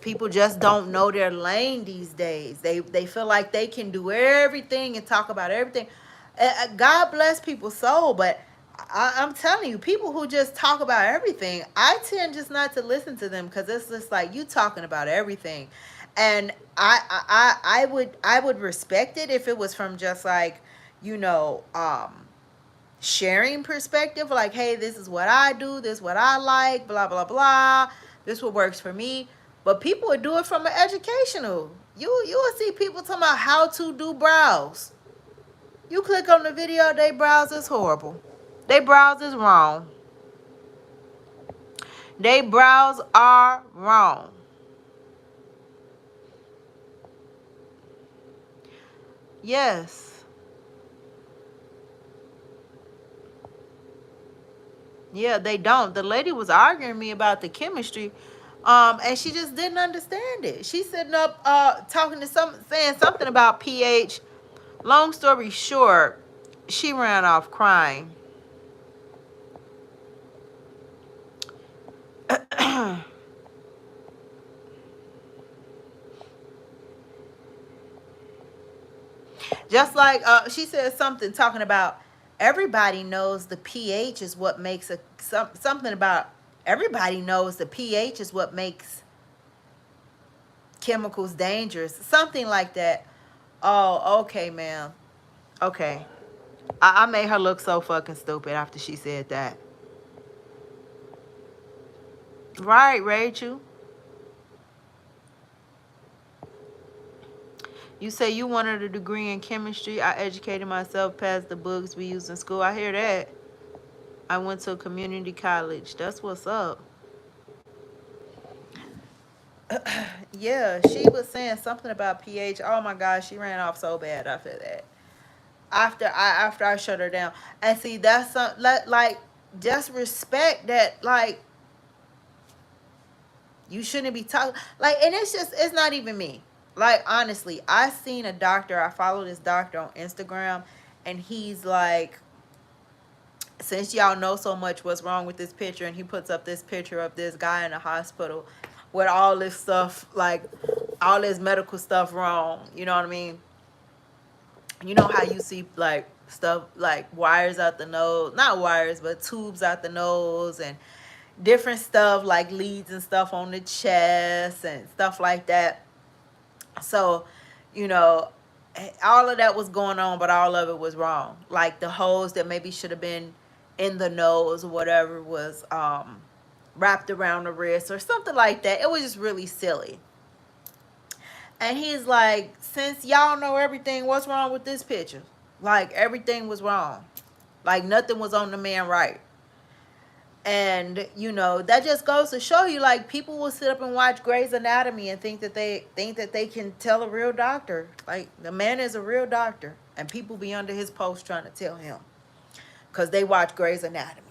People just don't know their lane these days. They feel like they can do everything and talk about everything. God bless people's soul, but I'm telling you, people who just talk about everything, I tend just not to listen to them, because it's just like, you talking about everything. And I would respect it if it was from just like, sharing perspective, like, hey, this is what I do, this is what I like, blah blah blah, this is what works for me. But people would do it from an educational. You will see people talking about how to do brows. You click on the video, they brows is horrible. They brows is wrong. They brows are wrong. Yes. Yeah, they don't. The lady was arguing me about the chemistry, and she just didn't understand it. She's sitting up saying something about pH. Long story short, she ran off crying. Just like she said something talking about everybody knows the pH is what makes something about everybody knows the pH is what makes chemicals dangerous. Something like that. Oh, okay, ma'am. Okay. I made her look so fucking stupid after she said that. Right, Rachel. You say you wanted a degree in chemistry. I educated myself past the books we used in school. I hear that. I went to a community college. That's what's up. Yeah, she was saying something about pH. Oh my gosh, she ran off so bad after that. After I shut her down. And see, that's like just respect that, like, you shouldn't be talking like, and it's not even me. Like, honestly, I seen a doctor. I follow this doctor on Instagram, and he's like, since y'all know so much what's wrong with this picture, and he puts up this picture of this guy in the hospital with all this stuff, like all this medical stuff wrong. You know what I mean? You know how you see like stuff like wires out the nose, not wires, but tubes out the nose, and different stuff like leads and stuff on the chest and stuff like that. So, you know, all of that was going on, but all of it was wrong. Like the holes that maybe should have been in the nose or whatever was wrapped around the wrist or something like that. It was just really silly. And he's like, since y'all know everything, what's wrong with this picture? Like, everything was wrong. Like, nothing was on the man right. And, you know, that just goes to show you, like, people will sit up and watch Grey's Anatomy and think that they can tell a real doctor. Like, the man is a real doctor. And people be under his post trying to tell him. Because they watch Grey's Anatomy.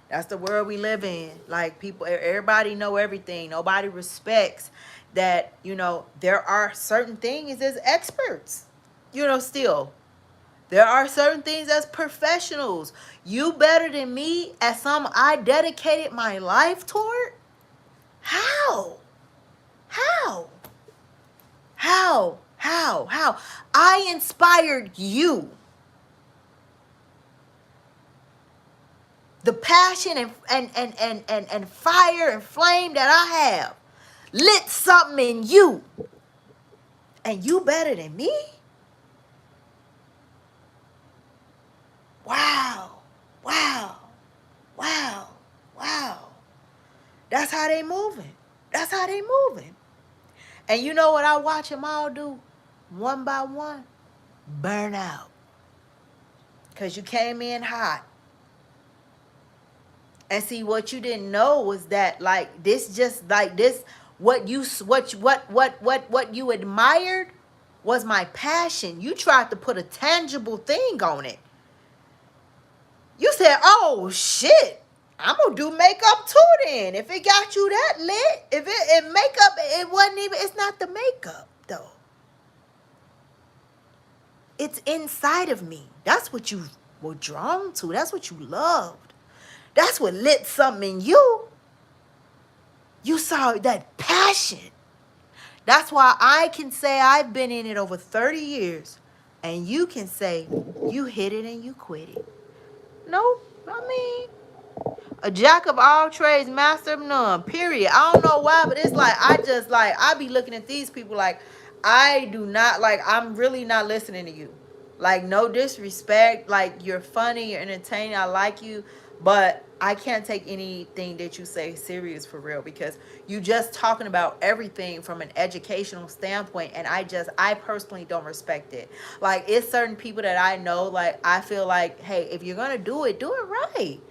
That's the world we live in. Like, people, everybody know everything. Nobody respects that, you know, there are certain things as experts. You know, still. There are certain things as professionals. You better than me at something I dedicated my life toward? How? How? How? How? How? I inspired you. The passion and fire and flame that I have lit something in you. And you better than me? Wow. Wow. Wow. Wow. That's how they moving. That's how they moving. And you know what I watch them all do? One by one. Burn out. Because you came in hot. And see, what you didn't know was that, like, this just like this, what you admired was my passion. You tried to put a tangible thing on it. You said, oh shit, I'm gonna do makeup too then. If it got you that lit, if makeup, it wasn't even, it's not the makeup though. It's inside of me. That's what you were drawn to. That's what you loved. That's what lit something in you. You saw that passion. That's why I can say I've been in it over 30 years. And you can say you hit it and you quit it. Nope. I mean, a jack of all trades, master of none, period. I don't know why, but it's like, I be looking at these people like, I do not, like, I'm really not listening to you. Like, no disrespect. Like, you're funny, you're entertaining, I like you. But I can't take anything that you say serious for real, because you just talking about everything from an educational standpoint, and I personally don't respect it. Like, it's certain people that I know, like, I feel like, hey, if you're gonna do it right.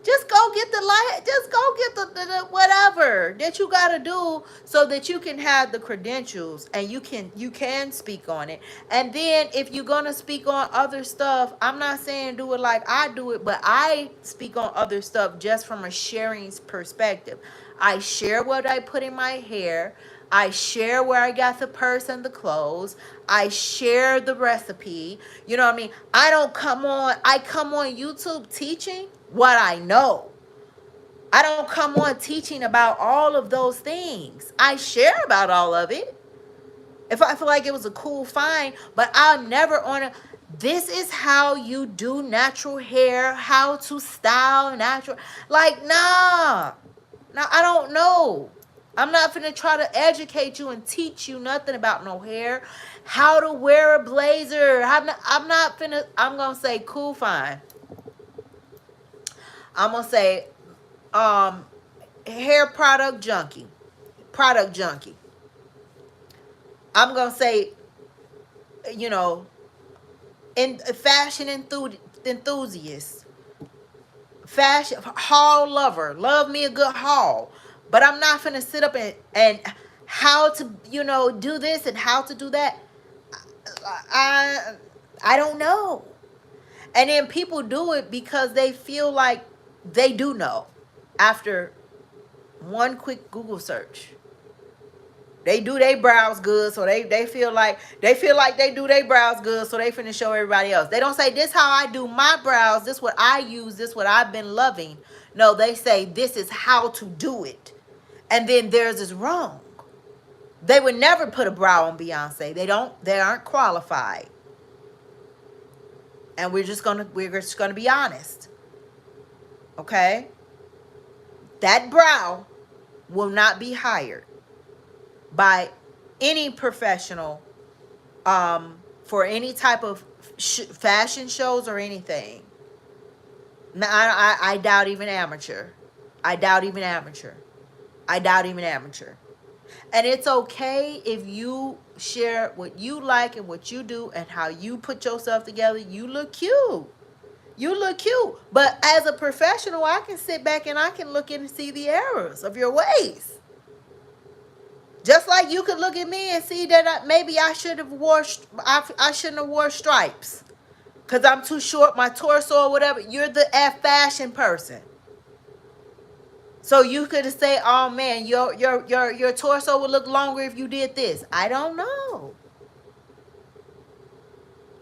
Just go get the light. Just go get the whatever that you got to do so that you can have the credentials and you can speak on it. And then if you're going to speak on other stuff, I'm not saying do it like I do it, but I speak on other stuff just from a sharing perspective. I share what I put in my hair. I share where I got the purse and the clothes. I share the recipe. You know what I mean? I come on YouTube teaching what I know. I don't come on teaching about all of those things. I share about all of it. If I feel like it was a cool find, but I'm never on a, this is how you do natural hair, how to style natural. Like, nah. Now, I don't know. I'm not finna try to educate you and teach you nothing about no hair. How to wear a blazer. I'm not finna, I'm gonna say cool, fine. I'm gonna say hair product junkie. Product junkie. I'm gonna say, you know, in fashion enthusiast. Fashion haul lover. Love me a good haul. But I'm not finna sit up and how to, you know, do this and how to do that. I don't know. And then people do it because they feel like they do know after one quick Google search. They do their brows good, so they feel like they do their brows good, so they finna show everybody else. They don't say, this how I do my brows, this what I use, this what I've been loving. No, they say this is how to do it. And then theirs is wrong. They would never put a brow on Beyonce. They aren't qualified. And we're just gonna be honest. Okay? That brow will not be hired by any professional for any type of fashion shows or anything. Now, I doubt even amateur. I doubt even amateur. And it's okay if you share what you like and what you do and how you put yourself together. You look cute. But as a professional, I can sit back and I can look in and see the errors of your ways. Just like you could look at me and see that maybe I should have I shouldn't have wore stripes because I'm too short, my torso or whatever. You're the fashion person. So you could say, oh man, your torso would look longer if you did this. I don't know.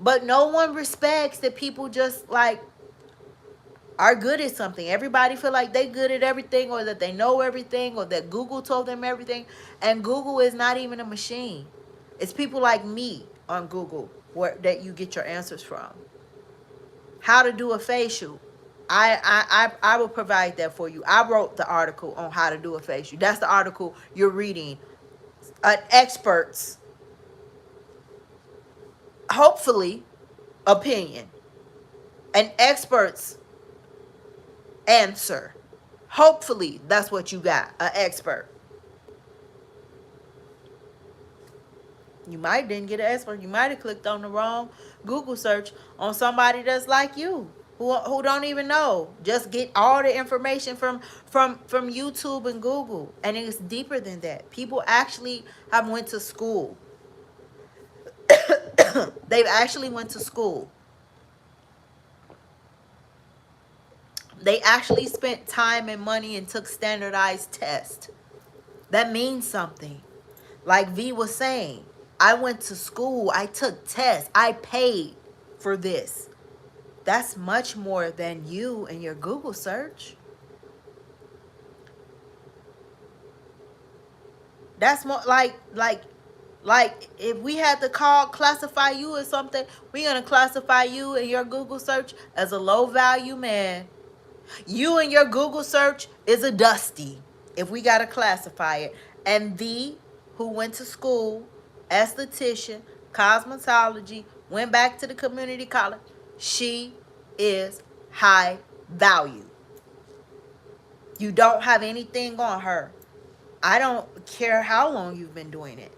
But no one respects that people just like are good at something. Everybody feel like they good at everything, or that they know everything, or that Google told them everything. And Google is not even a machine. It's people like me on Google that you get your answers from. How to do a facial. I will provide that for you. I wrote the article on how to do a facial. That's the article you're reading. An expert's, hopefully, opinion. An expert's answer. Hopefully, that's what you got. An expert. You might didn't get an expert. You might have clicked on the wrong Google search on somebody that's like you, who don't even know. Just get all the information from YouTube and Google, and it's deeper than that. People actually have went to school. They've actually went to school. They actually spent time and money and took standardized tests. That means something. Like V was saying, I went to school, I took tests, I paid for this. That's much more than you and your Google search. That's more like if we had to classify you as something, we're going to classify you and your Google search as a low value man. You and your Google search is a dusty, if we got to classify it. And V, who went to school, esthetician, cosmetology, went back to the community college, she is high value. You don't have anything on her. I don't care how long you've been doing it.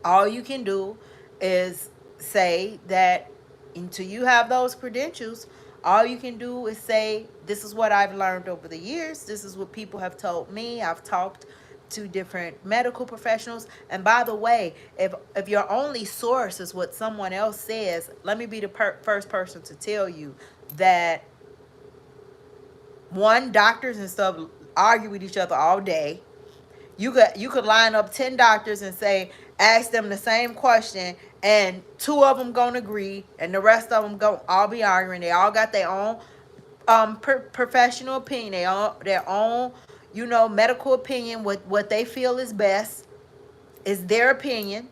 All you can do is say that until you have those credentials, all you can do is say, this is what I've learned over the years. This is what people have told me. I've talked to different medical professionals. And by the way, if your only source is what someone else says, let me be the first person to tell you that, one, doctors and stuff argue with each other all day. You could line up 10 doctors and say, ask them the same question, and 2 of them gonna agree, and the rest of them go all be arguing. They all got their own professional opinion, their own medical opinion. What they feel is best is their opinion.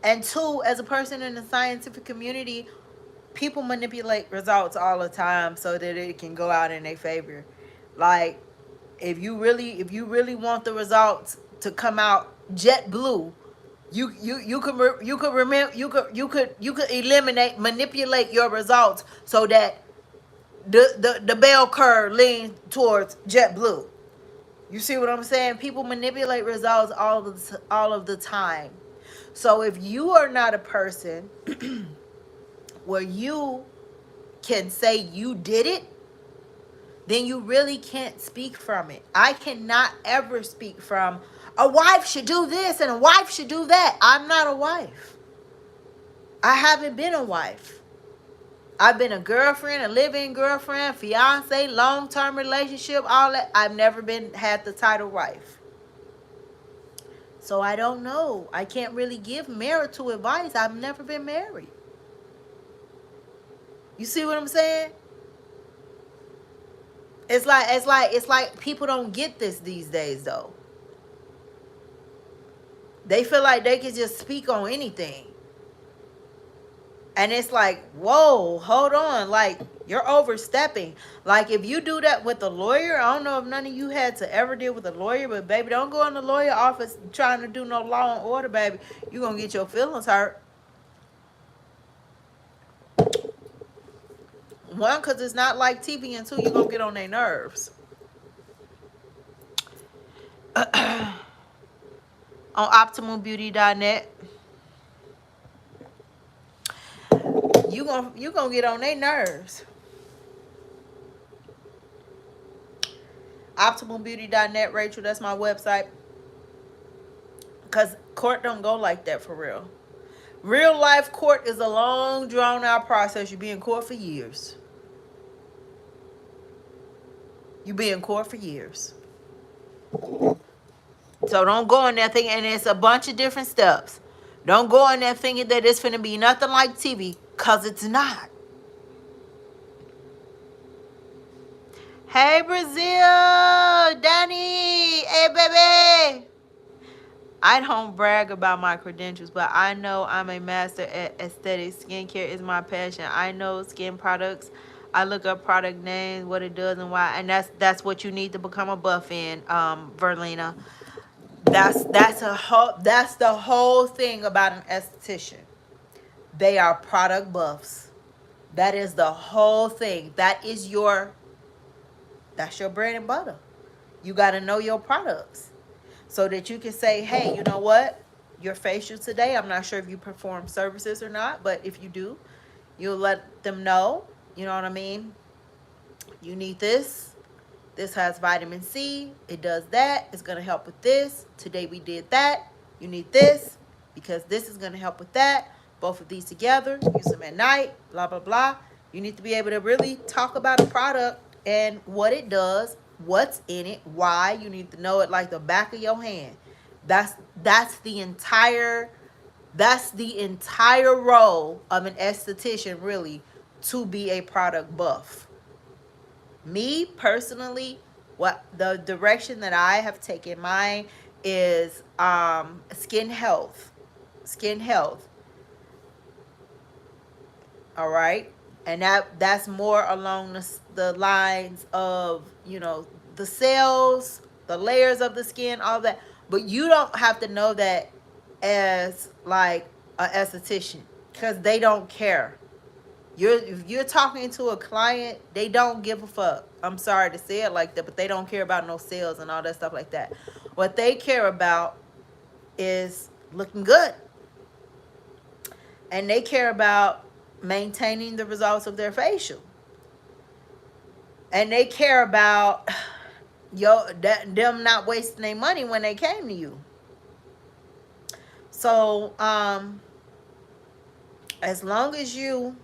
And two, as a person in the scientific community, people manipulate results all the time so that it can go out in their favor. Like, if you really want the results to come out jet blue, you could eliminate, manipulate your results so that the bell curve leans towards jet blue. You see what I'm saying? People manipulate results all of the time. So if you are not a person where you can say you did it, then you really can't speak from it. I cannot ever speak from a wife should do this and a wife should do that. I'm not a wife. I haven't been a wife. I've been a girlfriend, a live-in girlfriend, fiance, long-term relationship, all that. I've never had the title wife. So I don't know. I can't really give marital advice. I've never been married. You see what I'm saying? It's like people don't get this these days though. They feel like they can just speak on anything. And it's like, whoa, hold on. Like, you're overstepping. Like, if you do that with a lawyer, I don't know if none of you had to ever deal with a lawyer, but baby, don't go in the lawyer office trying to do no law and order, baby. You're going to get your feelings hurt. One, because it's not like TV, and two, you're going to get on their nerves. On OptimalBeauty.net. You gonna get on their nerves. OptimalBeauty.net, Rachel, that's my website. Because court don't go like that for real. Real life court is a long, drawn out process. You be in court for years. You be in court for years. So don't go in there thinking, and it's a bunch of different steps. Don't go in there thinking that it's finna be nothing like TV, because it's not. Hey, Brazil, Danny, hey, baby. I don't brag about my credentials, but I know I'm a master at aesthetics. Skincare is my passion. I know skin products. I look up product names, what it does and why, and that's what you need to become a buff in, Verlina. That's the whole thing about an esthetician. They are product buffs. That is the whole thing. That's your bread and butter. You got to know your products so that you can say, hey, you know what? Your facial today, I'm not sure if you perform services or not, but if you do, you'll let them know. You know what I mean? You need this. This has vitamin C. It does that. It's going to help with this. Today we did that. You need this because this is going to help with that. Both of these together. Use them at night. Blah, blah, blah. You need to be able to really talk about a product and what it does, what's in it, why. You need to know it like the back of your hand. That's the entire role of an esthetician, really, to be a product buff. Me personally, what the direction that I have taken mine is skin health. All right, and that's more along the lines of, you know, the cells, the layers of the skin, all that. But you don't have to know that as like an esthetician, because they don't care. If you're talking to a client, they don't give a fuck. I'm sorry to say it like that, but they don't care about no sales and all that stuff like that. What they care about is looking good. And they care about maintaining the results of their facial. And they care about them not wasting their money when they came to you. So, as long as you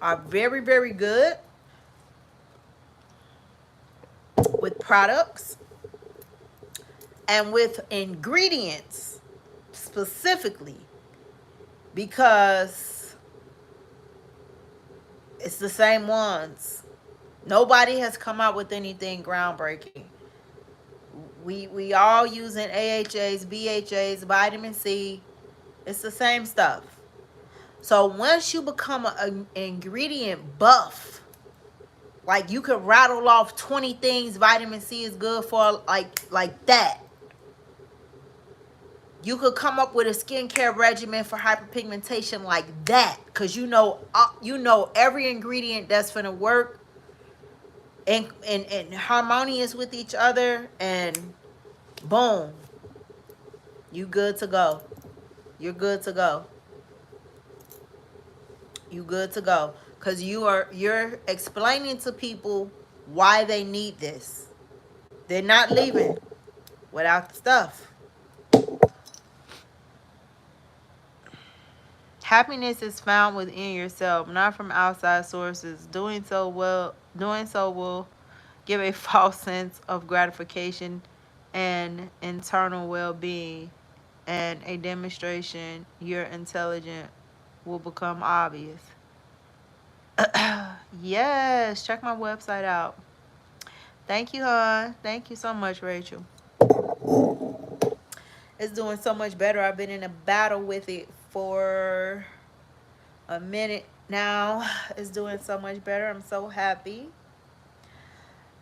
are very, very good with products and with ingredients specifically, because it's the same ones. Nobody has come out with anything groundbreaking. We all using AHAs, BHAs, vitamin C, It's the same stuff. So once you become an ingredient buff, like you could rattle off 20 things vitamin C is good for, like that. You could come up with a skincare regimen for hyperpigmentation like that, because you know every ingredient that's gonna work and harmonious with each other, and boom, you good to go. You're good to go. You good to go, because you're explaining to people why they need this. They're not leaving without the stuff. Happiness is found within yourself, not from outside sources. Doing so will give a false sense of gratification and internal well-being, and a demonstration you're intelligent will become obvious. Yes, check my website out. Thank you, hon. Thank you so much, Rachel. It's doing so much better. I've been in a battle with it for a minute now. It's doing so much better. I'm so happy.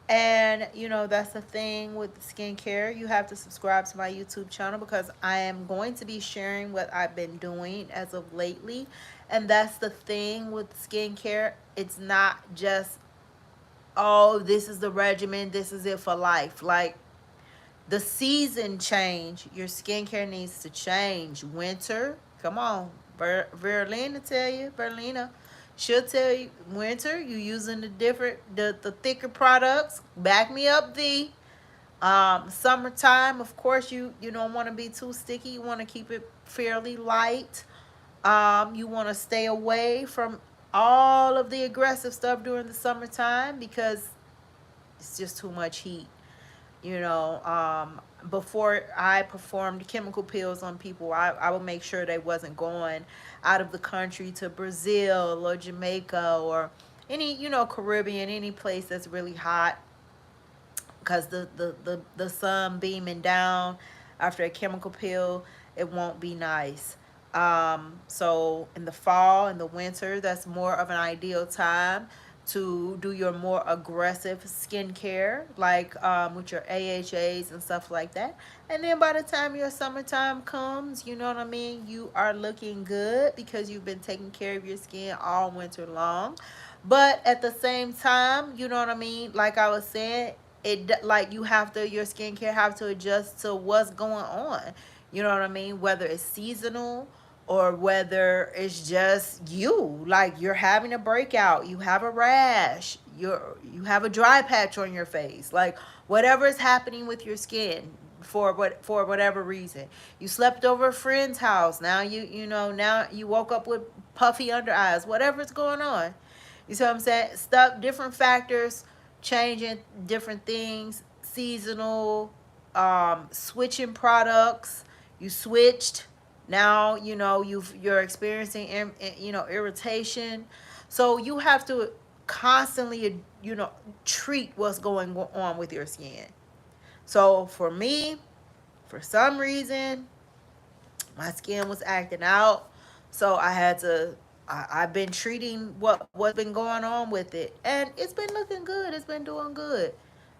And that's the thing with skincare. You have to subscribe to my YouTube channel, because I am going to be sharing what I've been doing as of lately. And that's the thing with skincare. It's not just, oh, this is the regimen, this is it for life. Like, the season change, your skincare needs to change. Winter, come on, Verlina, she'll tell you. Winter, you using the thicker products. Back me up, V. Summertime, of course, you don't want to be too sticky. You want to keep it fairly light. You want to stay away from all of the aggressive stuff during the summertime, because it's just too much heat. Before I performed chemical peels on people, I would make sure they wasn't going out of the country to Brazil or Jamaica or any, Caribbean, any place that's really hot, because the sun beaming down after a chemical peel, it won't be nice. So in the fall and the winter, that's more of an ideal time to do your more aggressive skincare, like with your AHAs and stuff like that. And then by the time your summertime comes, you know what I mean, you are looking good, because you've been taking care of your skin all winter long. But at the same time, you know what I mean, like I was saying, like your skincare have to adjust to what's going on. You know what I mean? Whether it's seasonal or whether it's just like you're having a breakout, you have a rash, you have a dry patch on your face, like whatever is happening with your skin, for whatever reason. You slept over a friend's house, now now you woke up with puffy under eyes, whatever's going on. You see what I'm saying? Stuff, different factors, changing different things, seasonal, switching products. You switched. Now, you're experiencing, irritation. So you have to constantly, treat what's going on with your skin. So for me, for some reason, my skin was acting out. So I've been treating what's been going on with it, and it's been looking good. It's been doing good.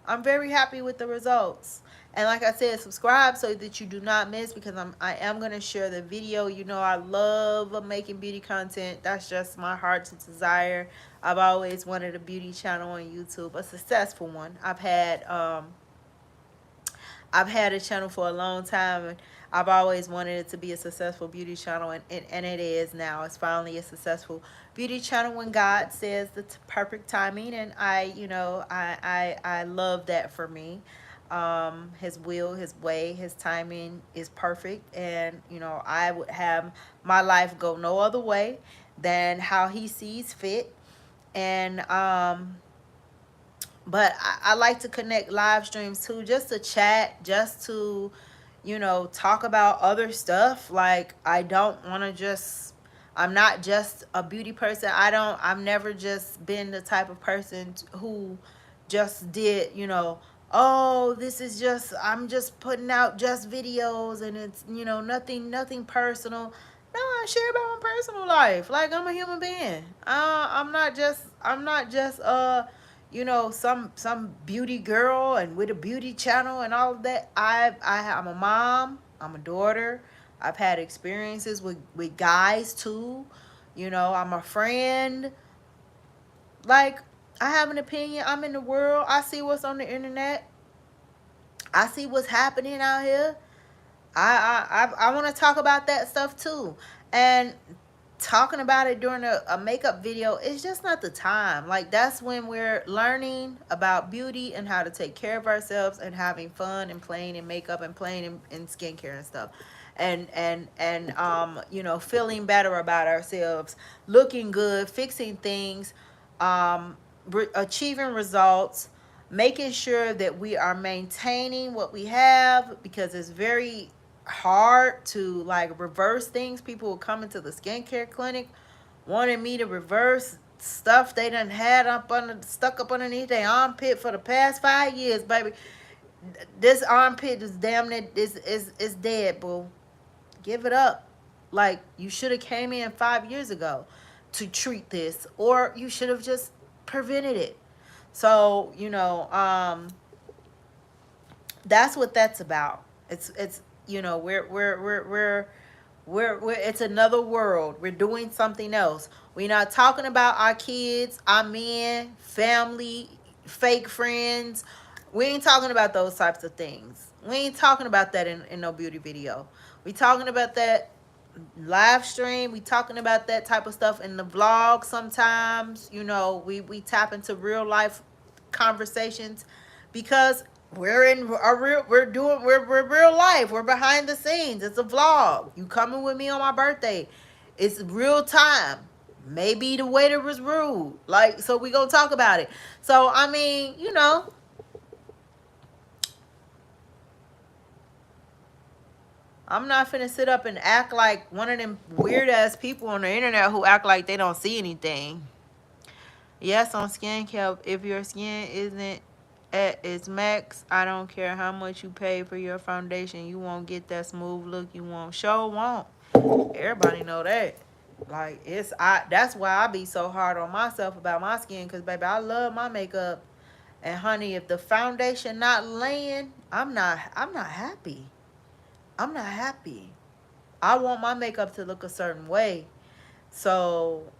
I'm very happy with the results. And like I said, subscribe so that you do not miss, because I am going to share the video. I love making beauty content. That's just my heart's desire. I've always wanted a beauty channel on YouTube, a successful one. I've had a channel for a long time, and I've always wanted it to be a successful beauty channel, and it is now. It's finally a successful beauty channel when God says the perfect timing, and I love that for me. His will, his way, his timing is perfect, and I would have my life go no other way than how he sees fit. And but I like to connect live streams too, just to chat, just to, talk about other stuff. Like, I'm not just a beauty person. I've never just been the type of person who just did, oh, I'm just putting out just videos, and it's, nothing personal. I share about my personal life. Like, I'm a human being. I'm not just you know, some beauty girl and with a beauty channel and all of that. I'm a mom. I'm a daughter. I've had experiences with guys too. You know, I'm a friend. Like, I have an opinion. I'm in the world. I see what's on the internet. I see what's happening out here. I want to talk about that stuff too. And talking about it during a makeup video, it's just not the time. Like, that's when we're learning about beauty and how to take care of ourselves and having fun and playing in makeup and playing in skincare and stuff. And you know, feeling better about ourselves, looking good, fixing things, achieving results, making sure that we are maintaining what we have, because it's very hard to like reverse things. People will come into the skincare clinic wanting me to reverse stuff they done had stuck up underneath their armpit for the past 5 years, baby. This armpit is damn near is dead, boo. Give it up. Like, you should have came in 5 years ago to treat this, or you should have just prevented it. So, you know, that's what that's about. It's you know, we're it's another world. We're doing something else. We're not talking about our kids, our men, family, fake friends. We ain't talking about those types of things. We ain't talking about that in no beauty video. We talking about that live stream. We talking about that type of stuff in the vlog sometimes. You know, we tap into real life conversations, because we're in a real, we're real life. We're behind the scenes. It's a vlog. You coming with me on my birthday. It's real time. Maybe the waiter was rude. Like, so we gonna talk about it. So, I mean, you know, I'm not finna sit up and act like one of them weird ass people on the internet who act like they don't see anything. Yes, on skincare, if your skin isn't at its max, I don't care how much you pay for your foundation, you won't get that smooth look you want. Sure won't. Everybody know that. Like, that's why I be so hard on myself about my skin, because baby, I love my makeup. And honey, if the foundation not laying, I'm not happy. I'm not happy. I want my makeup to look a certain way. So,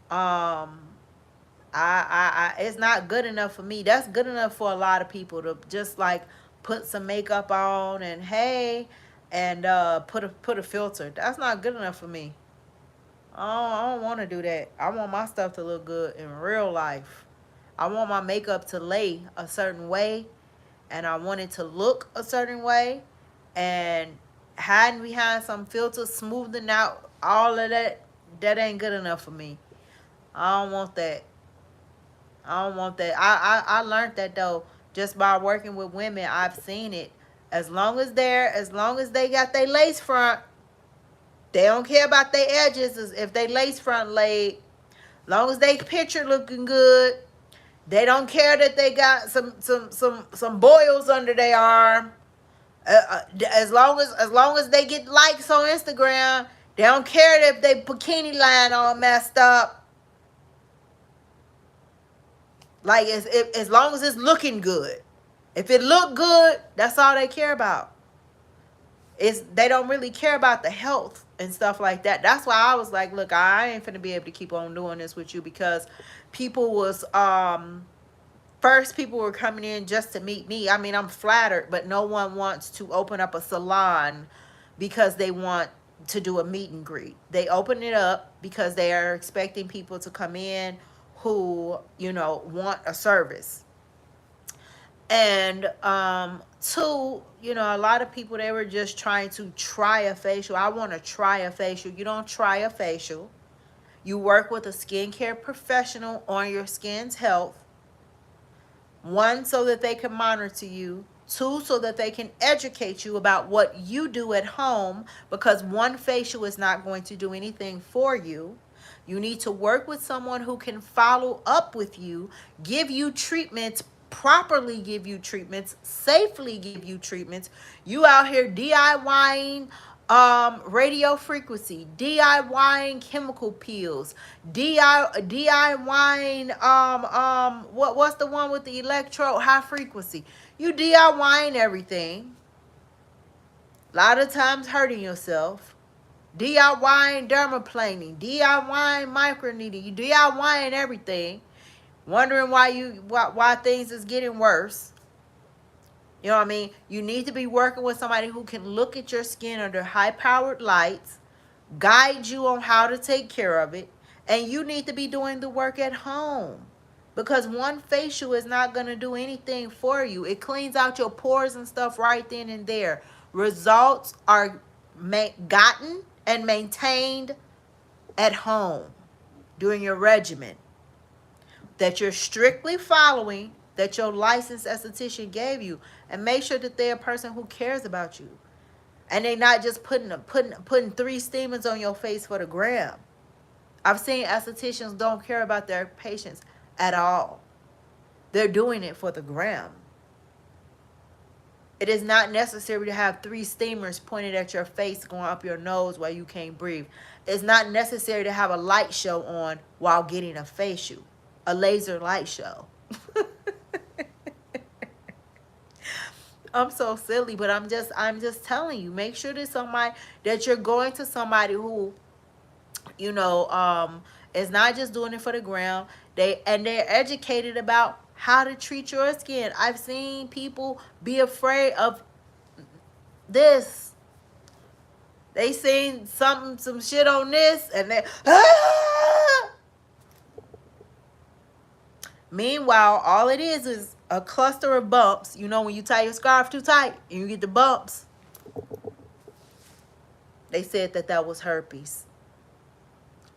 it's not good enough for me. That's good enough for a lot of people to just like put some makeup on and hey, and put a filter. That's not good enough for me. I don't want to do that. I want my stuff to look good in real life. I want my makeup to lay a certain way, and I want it to look a certain way, and hiding behind some filter, smoothing out all of that, that ain't good enough for me. I don't want that. I don't want that. I learned that though, just by working with women. I've seen it. As long as they got their lace front, they don't care about their edges. If they lace front laid, long as they picture looking good, they don't care that they got some boils under their arm. As long as they get likes on Instagram, they don't care if they bikini line all messed up. Like, as long as it's looking good. If it look good, that's all they care about. They don't really care about the health and stuff like that. That's why I was like, look, I ain't finna be able to keep on doing this with you, because people was first people were coming in just to meet me. I mean, I'm flattered, but no one wants to open up a salon because they want to do a meet and greet. They open it up because they are expecting people to come in who, you know, want a service. And two, you know, a lot of people, they were just trying to try a facial. I want to try a facial. You don't try a facial. You work with a skincare professional on your skin's health. One, so that they can monitor you. Two, so that they can educate you about what you do at home, because one facial is not going to do anything for you. You need to work with someone who can follow up with you, give you treatments, properly give you treatments, safely give you treatments. You out here DIYing, Radio frequency, DIYing chemical peels, DIYing what's the one with the electro high frequency? You DIYing everything. A lot of times hurting yourself. DIYing dermaplaning, DIYing microneedling, you DIYing everything. Wondering why things is getting worse. You know what I mean? You need to be working with somebody who can look at your skin under high-powered lights, guide you on how to take care of it, and you need to be doing the work at home. Because one facial is not going to do anything for you. It cleans out your pores and stuff right then and there. Results are gotten and maintained at home during your regimen that you're strictly following, that your licensed esthetician gave you, and make sure that they're a person who cares about you, and they're not just putting 3 steamers on your face for the gram. I've seen estheticians don't care about their patients at all. They're doing it for the gram. It is not necessary to have 3 steamers pointed at your face going up your nose while you can't breathe. It's not necessary to have a light show on while getting a facial, a laser light show. I'm so silly, but I'm just telling you, make sure that you're going to somebody who, you know, is not just doing it for the gram. They're educated about how to treat your skin. I've seen people be afraid of this. They seen some shit on this and they Meanwhile, all it is a cluster of bumps. You know, when you tie your scarf too tight and you get the bumps. They said that was herpes.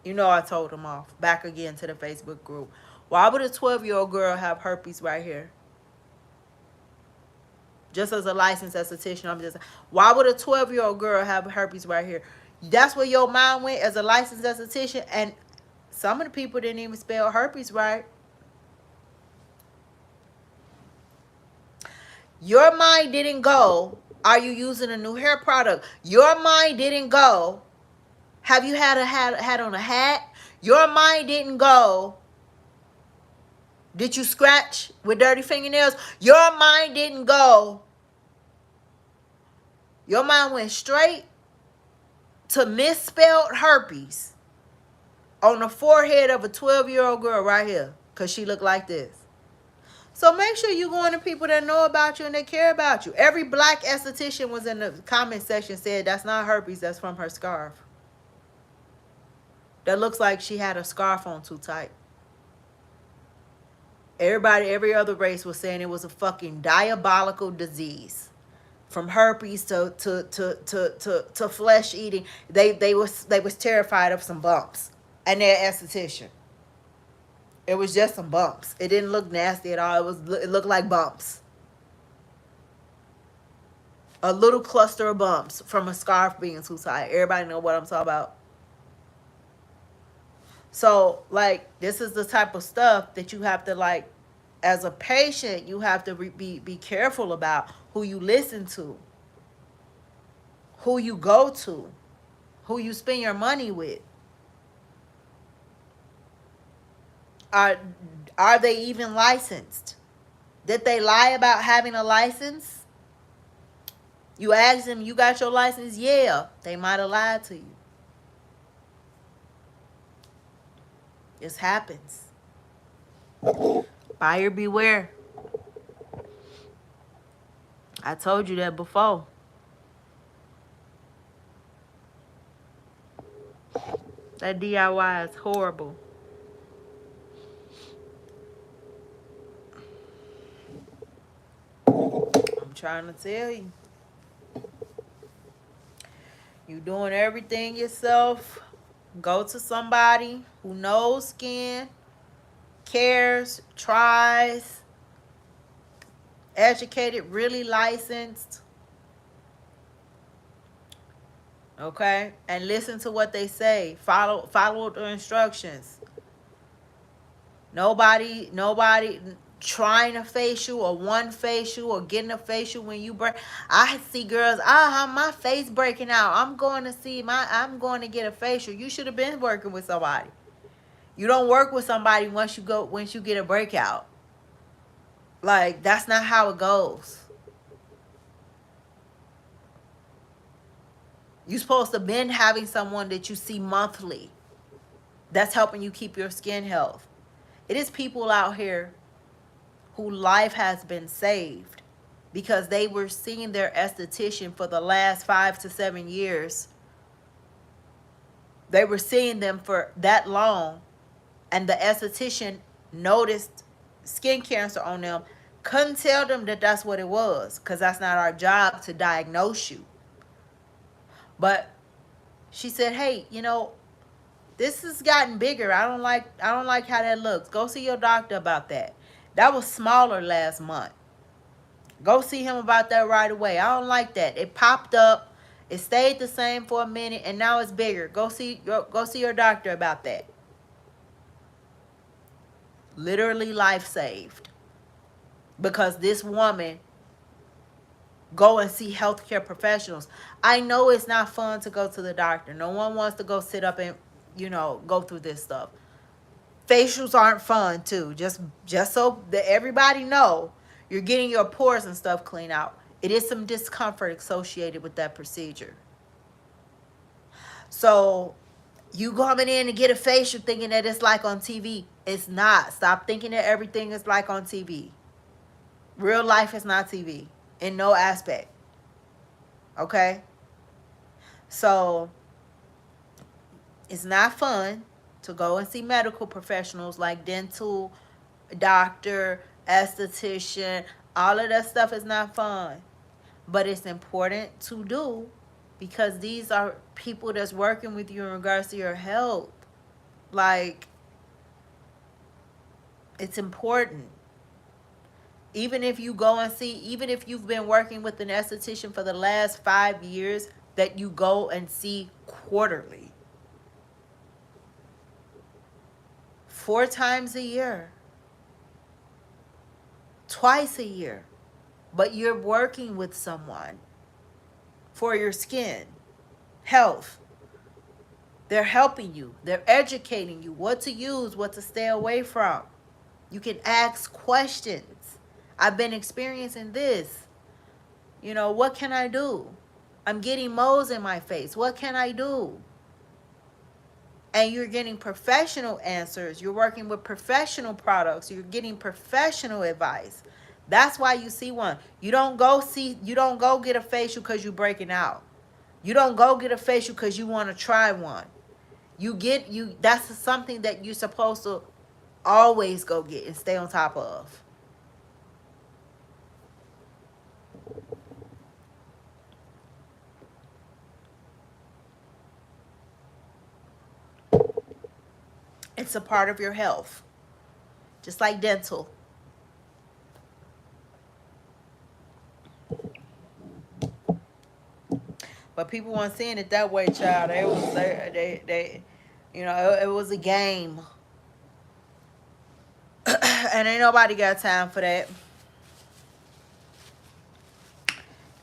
You know, I told them off. Back again to the Facebook group. Why would a 12-year-old girl have herpes right here? Just as a licensed esthetician, why would a 12-year-old girl have herpes right here? That's where your mind went as a licensed esthetician, and some of the people didn't even spell herpes right. Your mind didn't go, are you using a new hair product? Your mind didn't go, have you had on a hat? Your mind didn't go, did you scratch with dirty fingernails? Your mind didn't go. Your mind went straight to misspelled herpes on the forehead of a 12-year-old girl right here, because she looked like this. So make sure you're going to people that know about you and they care about you. Every black esthetician was in the comment section said that's not herpes, that's from her scarf. That looks like she had a scarf on too tight. Every other race was saying it was a fucking diabolical disease. From herpes to flesh eating. They was terrified of some bumps. And they're esthetician. It was just some bumps. It didn't look nasty at all. It looked like bumps. A little cluster of bumps from a scarf being too tight. Everybody know what I'm talking about. So, like, this is the type of stuff that you have to, like, as a patient, you have to be careful about who you listen to, who you go to, who you spend your money with. Are they even licensed? Did they lie about having a license? You ask them, you got your license? Yeah, they might have lied to you. This happens. Buyer beware. I told you that before. That DIY is horrible. I'm trying to tell you. You doing everything yourself. Go to somebody who knows skin, cares, tries, educated, really licensed. Okay? And listen to what they say. Follow the instructions. Nobody trying a facial or one facial or getting a facial when you break. I see girls, my face breaking out. I'm going to get a facial. You should have been working with somebody. You don't work with somebody once you get a breakout. Like, that's not how it goes. You're supposed to been having someone that you see monthly that's helping you keep your skin health. It is people out here whose life has been saved because they were seeing their esthetician for the last 5 to 7 years. They were seeing them for that long, and the esthetician noticed skin cancer on them. Couldn't tell them that that's what it was, because that's not our job to diagnose you. But she said, hey, this has gotten bigger. I don't like how that looks. Go see your doctor about that. That was smaller last month. Go see him about that right away. I don't like that. It popped up. It stayed the same for a minute, and now it's bigger. Go see your doctor about that. Literally life saved. Because this woman go and see healthcare professionals. I know it's not fun to go to the doctor. No one wants to go sit up and, go through this stuff. Facials aren't fun too. Just so that everybody know, you're getting your pores and stuff cleaned out. It is some discomfort associated with that procedure. So you coming in to get a facial thinking that it's like on TV. It's not. Stop thinking that everything is like on TV. Real life is not TV in no aspect. Okay? So it's not fun to go and see medical professionals like dental, doctor, esthetician. All of that stuff is not fun. But it's important to do because these are people that's working with you in regards to your health. Like, it's important. Even if you go and see, even if you've been working with an esthetician for the last 5 years, that you go and see quarterly. 4 times a year. Twice a year. But you're working with someone for your skin, health. They're helping you. They're educating you what to use, what to stay away from. You can ask questions. I've been experiencing this. What can I do? I'm getting moles in my face. What can I do? And you're getting professional answers. You're working with professional products. You're getting professional advice. That's why you see one. You don't go get a facial because you're breaking out. You don't go get a facial because you want to try one. That's something that you're supposed to always go get and stay on top of. It's a part of your health. Just like dental. But people weren't seeing it that way, child. It was a game. And ain't nobody got time for that.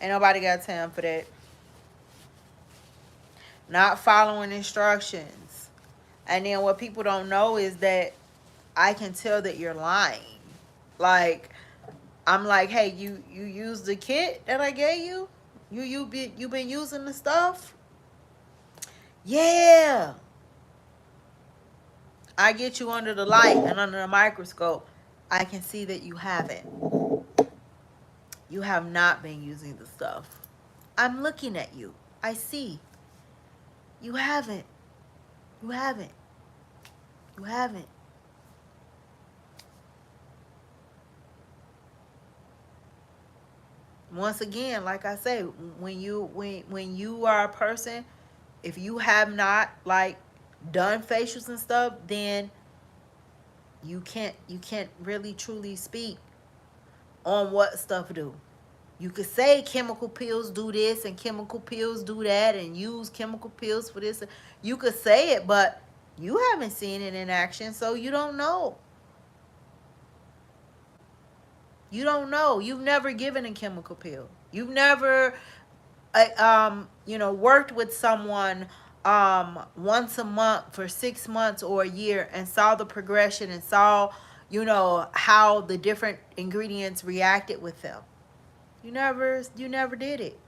Ain't nobody got time for that. Not following instructions. And then what people don't know is that I can tell that you're lying. Like, I'm like, hey, you used the kit that I gave you? You been using the stuff? Yeah. I get you under the light and under the microscope. I can see that you haven't. You have not been using the stuff. I'm looking at you. I see. You haven't. You haven't. You haven't. Once again, like I say, when you are a person, if you have not done facials and stuff, then you can't really truly speak on what stuff do. You could say chemical pills do this and chemical pills do that and use chemical pills for this. You could say it, but you haven't seen it in action, so you don't know. You don't know. You've never given a chemical peel. You've never worked with someone once a month for 6 months or a year and saw the progression and saw, how the different ingredients reacted with them. You never did it.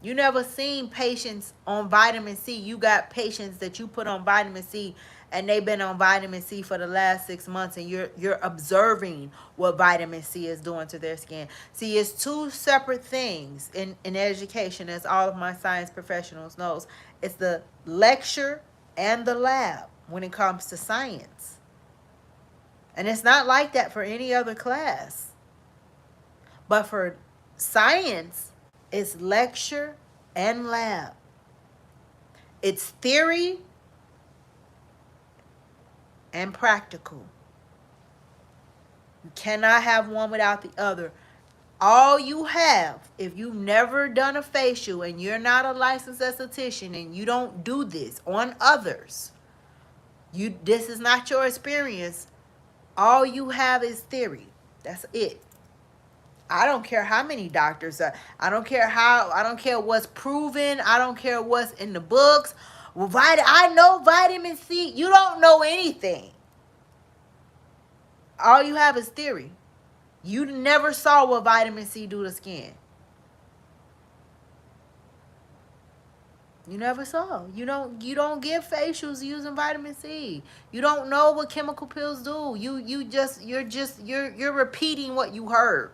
You never seen patients on vitamin C. You got patients that you put on vitamin C and they've been on vitamin C for the last 6 months, and you're observing what vitamin C is doing to their skin. See, it's two separate things in education, as all of my science professionals knows. It's the lecture and the lab when it comes to science. And it's not like that for any other class. But for science, it's lecture and lab. It's theory and practical. You cannot have one without the other. All you have, if you've never done a facial and you're not a licensed esthetician and you don't do this on others, this is not your experience. All you have is theory. That's it. I don't care how many doctors are. I don't care what's proven. I don't care what's in the books. Well, I know vitamin C. You don't know anything. All you have is theory. You never saw what vitamin C do to skin. You never saw. You don't give facials using vitamin C. You don't know what chemical pills do. You're repeating what you heard.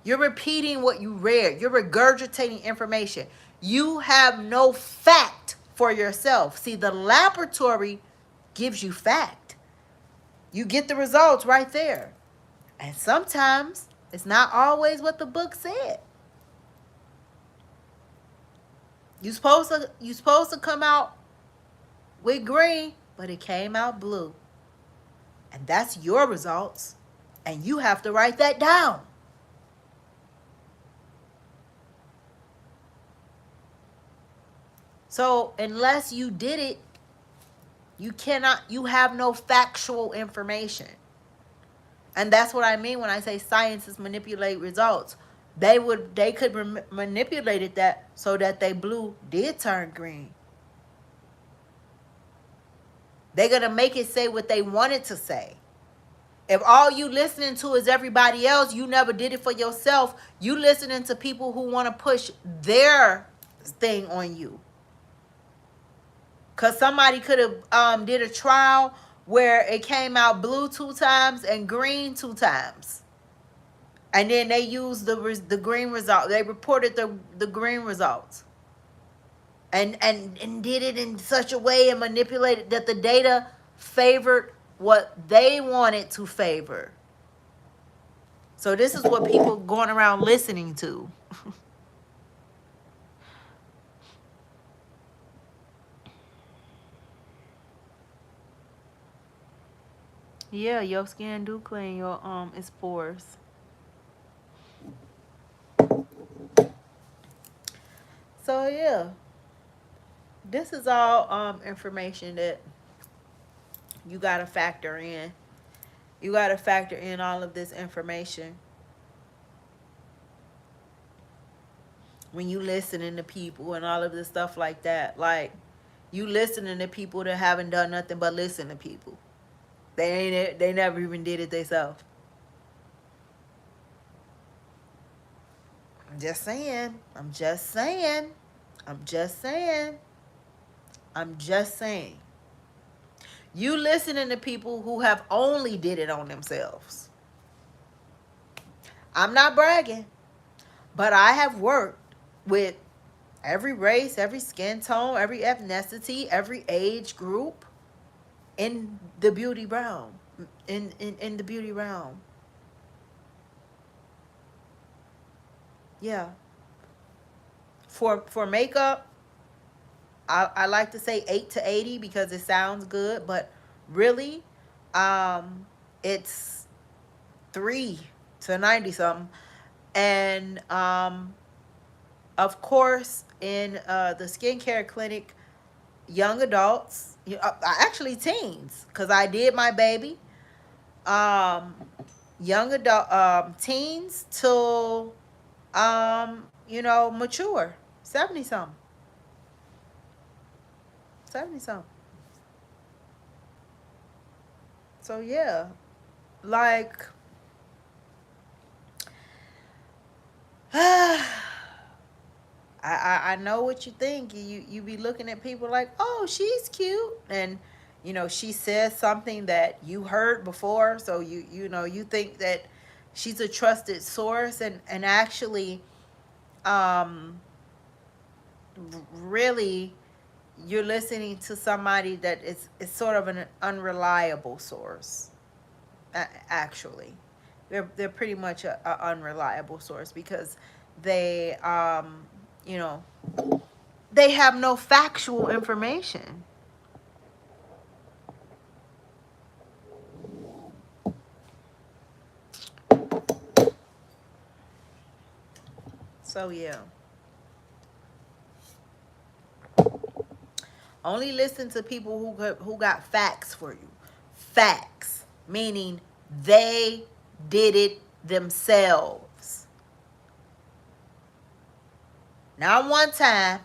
You're repeating what you read. You're regurgitating information. You have no fact for yourself. See, the laboratory gives you fact. You get the results right there. And sometimes it's not always what the book said. You're supposed to come out with green, but it came out blue. And that's your results. And you have to write that down. So unless you did it, you have no factual information. And that's what I mean when I say scientists manipulate results. They could manipulate it that so that they blue did turn green. They're going to make it say what they want it to say. If all you listening to is everybody else, you never did it for yourself. You listening to people who want to push their thing on you. Because somebody could have did a trial where it came out blue 2 times and green 2 times. And then they used the green result. They reported the green results. And did it in such a way and manipulated that the data favored what they wanted to favor. So this is what people going around listening to. Yeah, your skin do clean your its pores. So yeah, this is all information that you gotta factor in. You gotta factor in all of this information when you listening to people and all of this stuff like that. Like, you listening to people that haven't done nothing but listen to people. They never even did it themselves. I'm just saying. I'm just saying. I'm just saying. I'm just saying. You listening to people who have only did it on themselves. I'm not bragging, but I have worked with every race, every skin tone, every ethnicity, every age group in the beauty realm. In the beauty realm. Yeah. For makeup, I like to say 8 to 80 because it sounds good, but really, it's 3 to 90 something. And of course, in the skincare clinic, young adults, actually teens, because I did my baby. young adult, teens till, mature, 70 something, 70 something. So yeah, like, I know what you think. You be looking at people like, oh, she's cute, and she says something that you heard before, so you think that she's a trusted source, and actually, um, really, you're listening to somebody that is sort of an unreliable source. Actually, they're pretty much a unreliable source because they you know they have no factual information. So yeah, only listen to people who got facts for you. Facts meaning they did it themselves. Not one time,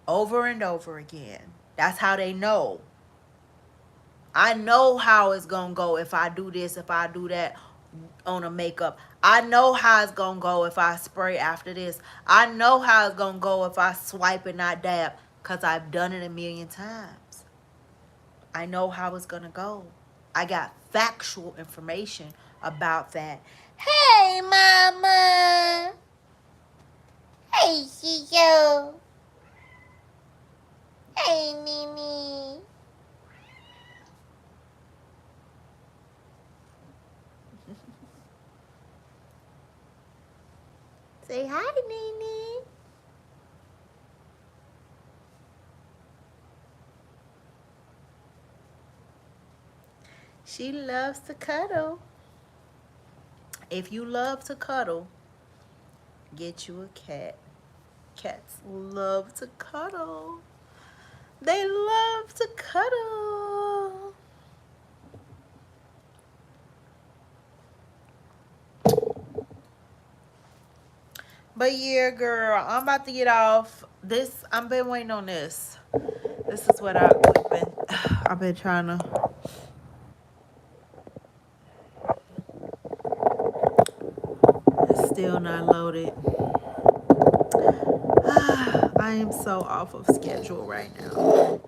over and over again. That's how they know. I know how it's gonna go if I do this, if I do that on a makeup. I know how it's gonna go if I spray after this. I know how it's gonna go if I swipe and not dab, because I've done it a million times. I know how it's gonna go. I got factual information about that. Hey, mama. Hey, Chico. Hey, Mimi. Say hi, Nene. She loves to cuddle. If you love to cuddle, get you a cat. Cats love to cuddle. They love to cuddle. But yeah, girl, I'm about to get off. I've been waiting on this. This is what I've been trying to. It's still not loaded. I am so off of schedule right now.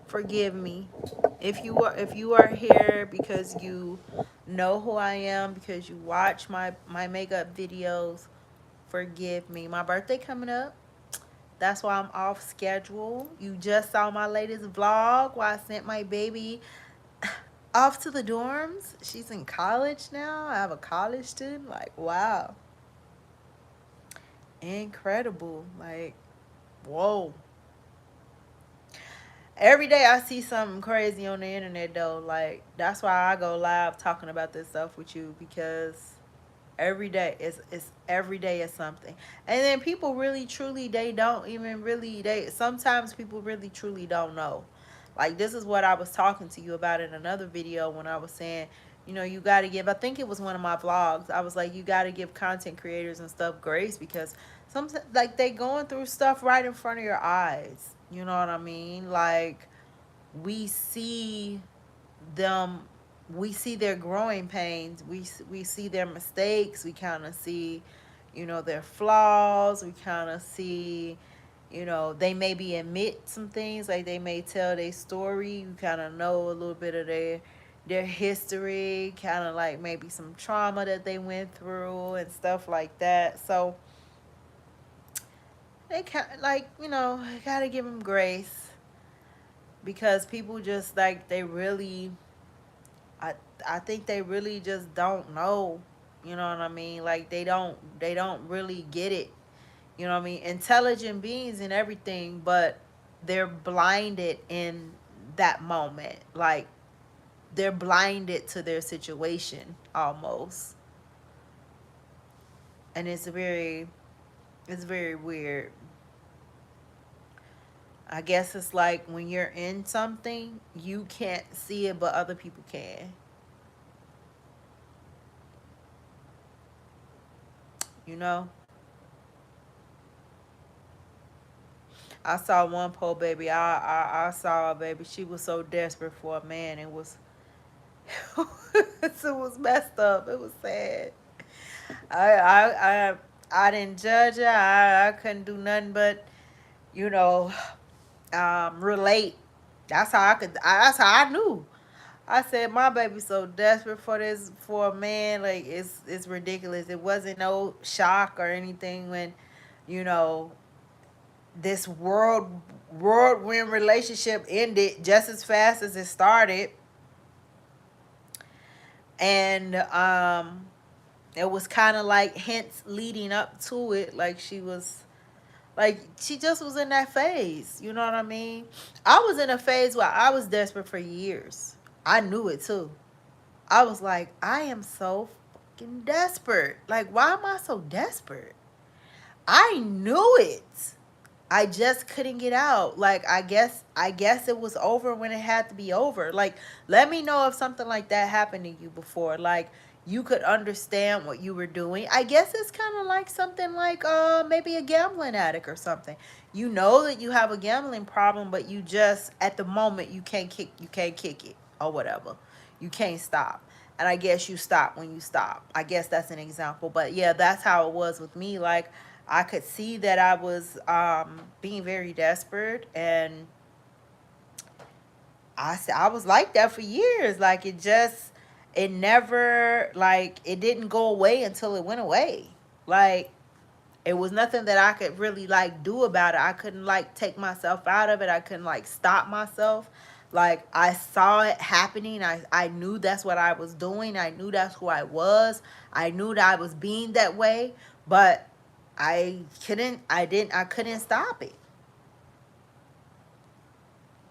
Forgive me. If you are here because you know who I am, because you watch my makeup videos, forgive me. My birthday coming up. That's why I'm off schedule. You just saw my latest vlog where I sent my baby off to the dorms. She's in college now. I have a college student. Like, wow. Incredible. Like, whoa. Every day I see something crazy on the internet though. Like, that's why I go live talking about this stuff with you, because every day it's every day is something. And then people really truly, they don't even really, they sometimes people really truly don't know. Like, this is what I was talking to you about in another video when I was saying, you got to give, I think it was one of my vlogs, I was like, you got to give content creators and stuff grace, because sometimes, like, they going through stuff right in front of your eyes. You know what I mean? Like, we see them, we see their growing pains, we see their mistakes, we kind of see their flaws, we kind of see they maybe admit some things, like they may tell their story, you kind of know a little bit of their history, kind of like maybe some trauma that they went through and stuff like that. So they kind of, like, gotta give them grace, because people just, like, they really, I I think they really just don't know. You know what I mean? Like, they don't really get it. You know what I mean? Intelligent beings and everything, but they're blinded in that moment. Like, they're blinded to their situation almost. And it's very weird. I guess it's like when you're in something, you can't see it, but other people can. you know. I saw one poor baby. I saw a baby. She was so desperate for a man. It was it was messed up. It was sad. I I I I didn't judge her. I couldn't do nothing but, you know, relate. That's how I could. That's how I knew. I said my baby's so desperate for this, for a man. Like it's ridiculous. It wasn't no shock or anything when, you know, this whirlwind relationship ended just as fast as it started, and it was kind of like hints leading up to it. Like she just was in that phase. You know what I mean? I was in a phase where I was desperate for years. I knew it too. I was like, I am so fucking desperate. Like, why am I so desperate? I knew it. I just couldn't get out. Like, I guess it was over when it had to be over. Like, let me know if something like that happened to you before. Like, you could understand what you were doing. I guess it's kind of like something like maybe a gambling addict or something. You know that you have a gambling problem, but you just at the moment you can't kick it or whatever. You can't stop. And I guess you stop when you stop. I guess that's an example. But yeah, that's how it was with me. Like, I could see that I was being very desperate, and I was like that for years. Like, it never, like, it didn't go away until it went away. Like, it was nothing that I could really like do about it. I couldn't like take myself out of it. I couldn't like stop myself. Like, I saw it happening. I knew that's what I was doing. I knew that's who I was. I knew that I was being that way, but I couldn't stop it.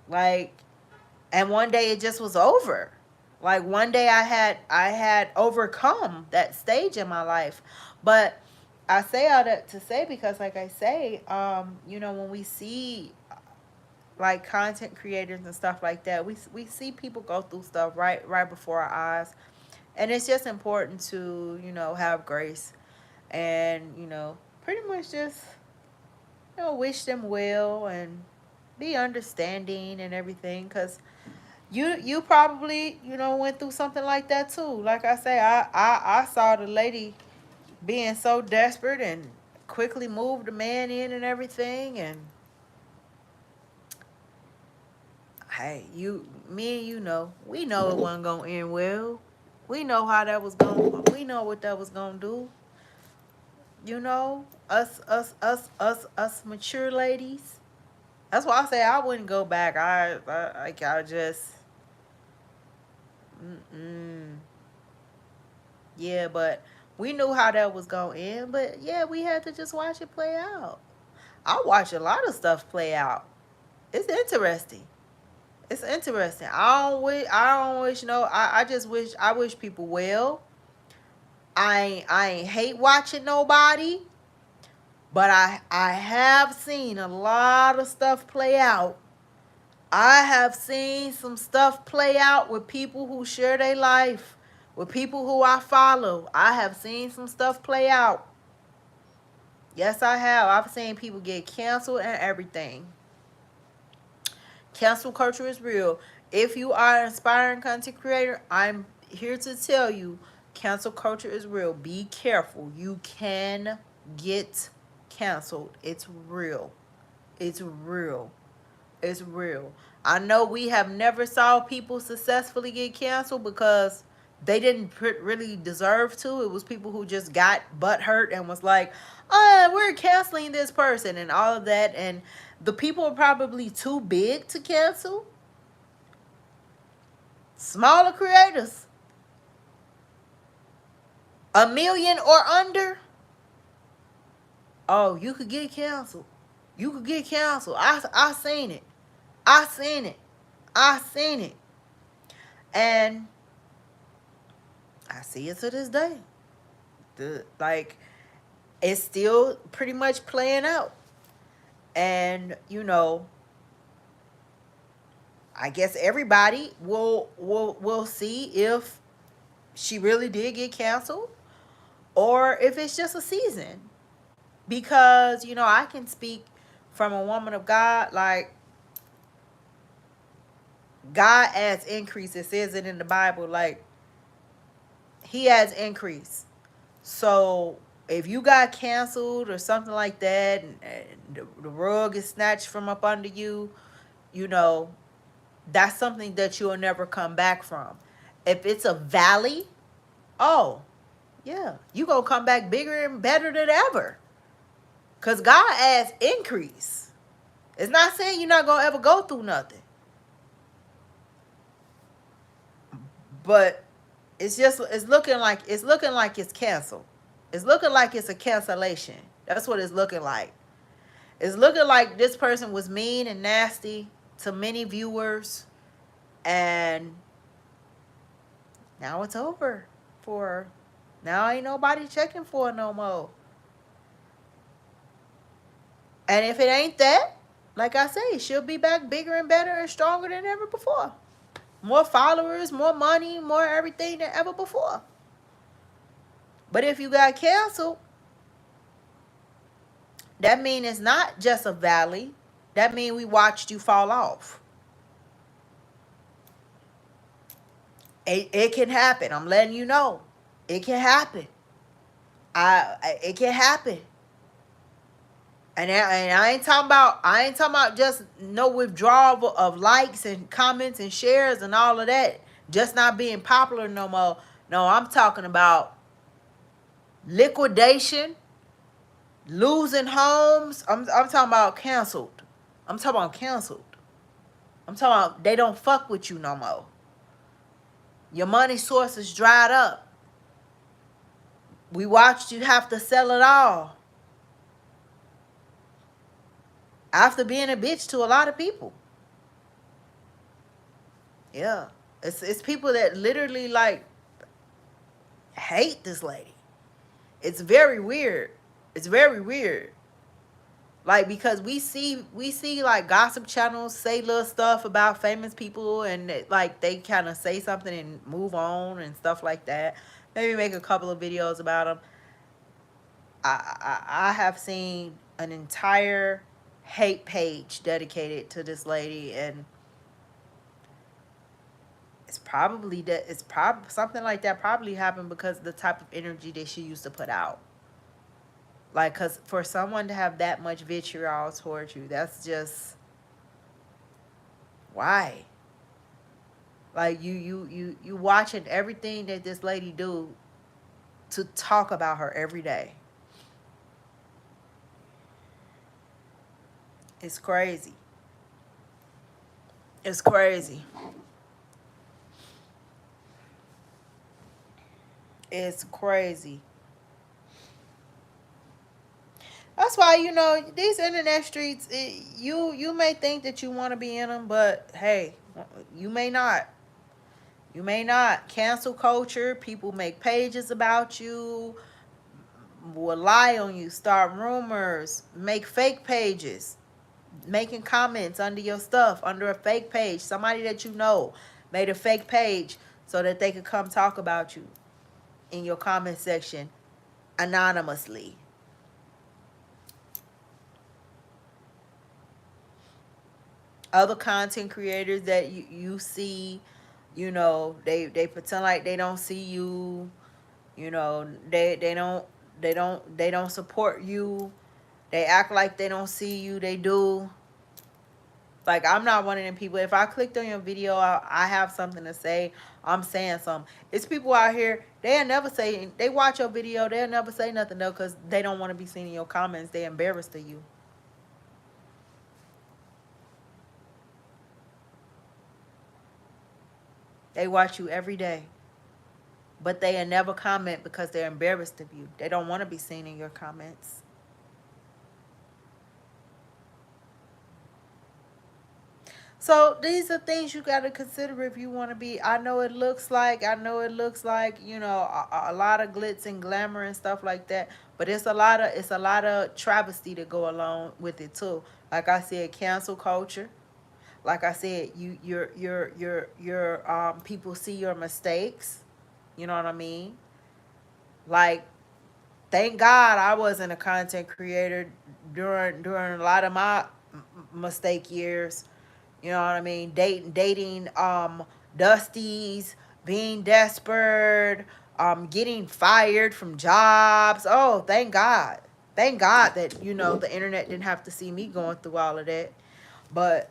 Like, and one day it just was over. Like, one day I had overcome that stage in my life. But I say all that to say, because like I say, when we see like content creators and stuff like that, we see people go through stuff right before our eyes. And it's just important to, have grace, and, pretty much just, wish them well and be understanding and everything, because you probably, went through something like that too. Like I say, I saw the lady being so desperate and quickly moved the man in and everything. And hey, me and we know it wasn't gonna end well. We know how that was going. We know what that was gonna do. Us mature ladies. That's why I say I wouldn't go back. I just, mm-mm. Yeah, but we knew how that was gonna end. But yeah, we had to just watch it play out. I watch a lot of stuff play out. It's interesting. It's interesting. I don't wish no. I just wish people well. I ain't hate watching nobody, but I have seen a lot of stuff play out. I have seen some stuff play out with people who share their life, with people who I follow. I have seen some stuff play out. Yes, I have. I've seen people get canceled and everything. Cancel culture is real. If you are an aspiring content creator, I'm here to tell you, cancel culture is real. Be careful. You can get canceled. It's real. It's real. It's real. I know we have never saw people successfully get canceled because they didn't really deserve to. It was people who just got butt hurt and was like, "Oh, we're canceling this person," and all of that. And the people are probably too big to cancel. Smaller creators, 1 million or under. Oh, you could get canceled. You could get canceled. I seen it. I seen it. I seen it. And I see it to this day. Like, it's still pretty much playing out. And, I guess everybody will see if she really did get canceled, or if it's just a season. Because, you know, I can speak from a woman of God, like, God adds increase. It says it in the Bible, like, he adds increase. So if you got canceled or something like that, and the rug is snatched from up under you, you know, that's something that you'll never come back from. If it's a valley, oh, yeah, you gonna come back bigger and better than ever. Because God adds increase. It's not saying you're not gonna ever go through nothing. But it's looking like it's canceled. It's looking like it's a cancellation. That's what it's looking like. It's looking like this person was mean and nasty to many viewers, and now it's over for her. Now ain't nobody checking for her no more. And if it ain't that, like I say, she'll be back bigger and better and stronger than ever before. More followers, more money, more everything than ever before. But if you got canceled, that means it's not just a valley. That means we watched you fall off. It can happen. I'm letting you know. It can happen. It can happen. And I ain't talking about just no withdrawal of likes and comments and shares and all of that. Just not being popular no more. No, I'm talking about liquidation, losing homes. I'm talking about canceled. I'm talking about canceled. I'm talking about they don't fuck with you no more. Your money sources dried up. We watched you have to sell it all. After being a bitch to a lot of people. Yeah. It's people that literally like hate this lady. It's very weird. It's very weird. Like, because we see like gossip channels say little stuff about famous people, and like they kind of say something and move on and stuff like that. Maybe make a couple of videos about them. I have seen an entire hate page dedicated to this lady, and it's probably something like that probably happened because of the type of energy that she used to put out. Like, because for someone to have that much vitriol towards you, that's just, why? Like, you watching everything that this lady do to talk about her every day. It's crazy. It's crazy. It's crazy. That's why, you know, these internet streets, you may think that you want to be in them, but hey, you may not. You may not. Cancel culture. People make pages about you, will lie on you, start rumors, make fake pages, making comments under your stuff, under a fake page. Somebody that you know made a fake page so that they could come talk about you in your comment section anonymously. Other content creators that you see, you know, they pretend like they don't see you, you know, they don't support you, they act like they don't see you, they do. Like, I'm not one of them people. If I clicked on your video, I have something to say, I'm saying something. It's people out here, they'll never say, they watch your video, they'll never say nothing though, because they don't want to be seen in your comments. They're embarrassed of you. They watch you every day, but they'll never comment because they're embarrassed of you. They don't want to be seen in your comments. So these are things you got to consider if you want to be. I know it looks like, you know, a lot of glitz and glamour and stuff like that, but it's a lot of travesty to go along with it too. Like I said, cancel culture. Like I said, your people see your mistakes. You know what I mean? Like, Thank God I wasn't a content creator during a lot of my mistake years. You know what I mean? Dating dusties, being desperate, getting fired from jobs. Oh, thank God. Thank God that, the internet didn't have to see me going through all of that. But,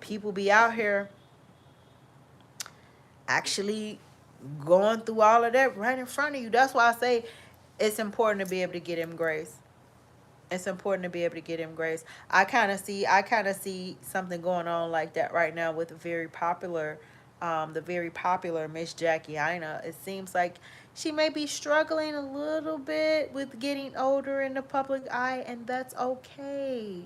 people be out here actually going through all of that right in front of you. That's why I say it's important to be able to get him grace. It's important to be able to get him grace. I kind of see something going on like that right now with the very popular Miss Jackie Aina. It seems like she may be struggling a little bit with getting older in the public eye, and that's okay.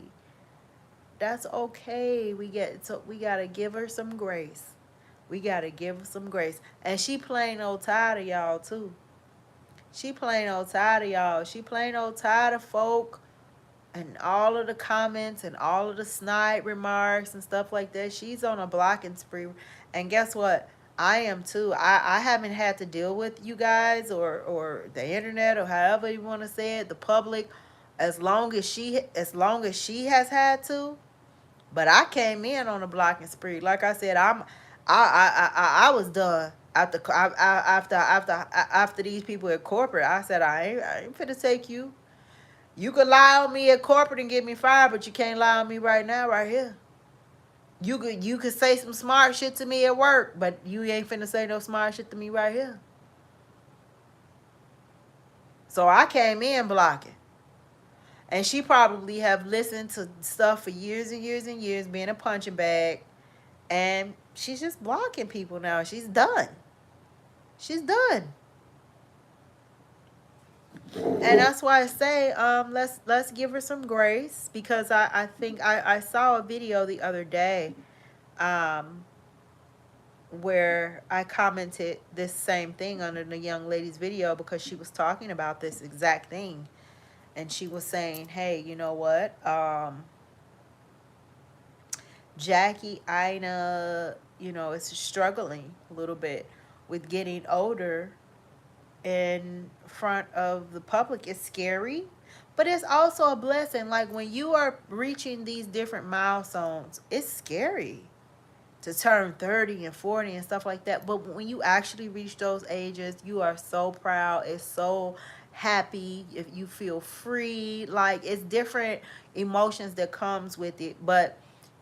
That's okay. We gotta give her some grace. We gotta give her some grace. And she plain old tired of y'all too. She plain old tired of y'all. She plain old tired of folk and all of the comments and all of the snide remarks and stuff like that. She's on a blocking spree. And guess what? I am too. I haven't had to deal with you guys or the internet or however you want to say it, the public, as long as she has had to. But I came in on a blocking spree. Like I said, I was done after these people at corporate. I said I ain't finna take you. You could lie on me at corporate and get me fired, but you can't lie on me right now, right here. You could say some smart shit to me at work, but you ain't finna say no smart shit to me right here. So I came in blocking. And she probably have listened to stuff for years and years and years, being a punching bag. And she's just blocking people now. She's done. She's done. And that's why I say, let's give her some grace, because I think I saw a video the other day, um, where I commented this same thing under the young lady's video, because she was talking about this exact thing, and she was saying, hey, you know what, Jackie Ina, is struggling a little bit with getting older in front of the public. Is scary, but it's also a blessing. Like when you are reaching these different milestones, it's scary to turn 30 and 40 and stuff like that. But when you actually reach those ages, you are so proud. It's so happy. If you feel free, like it's different emotions that comes with it. But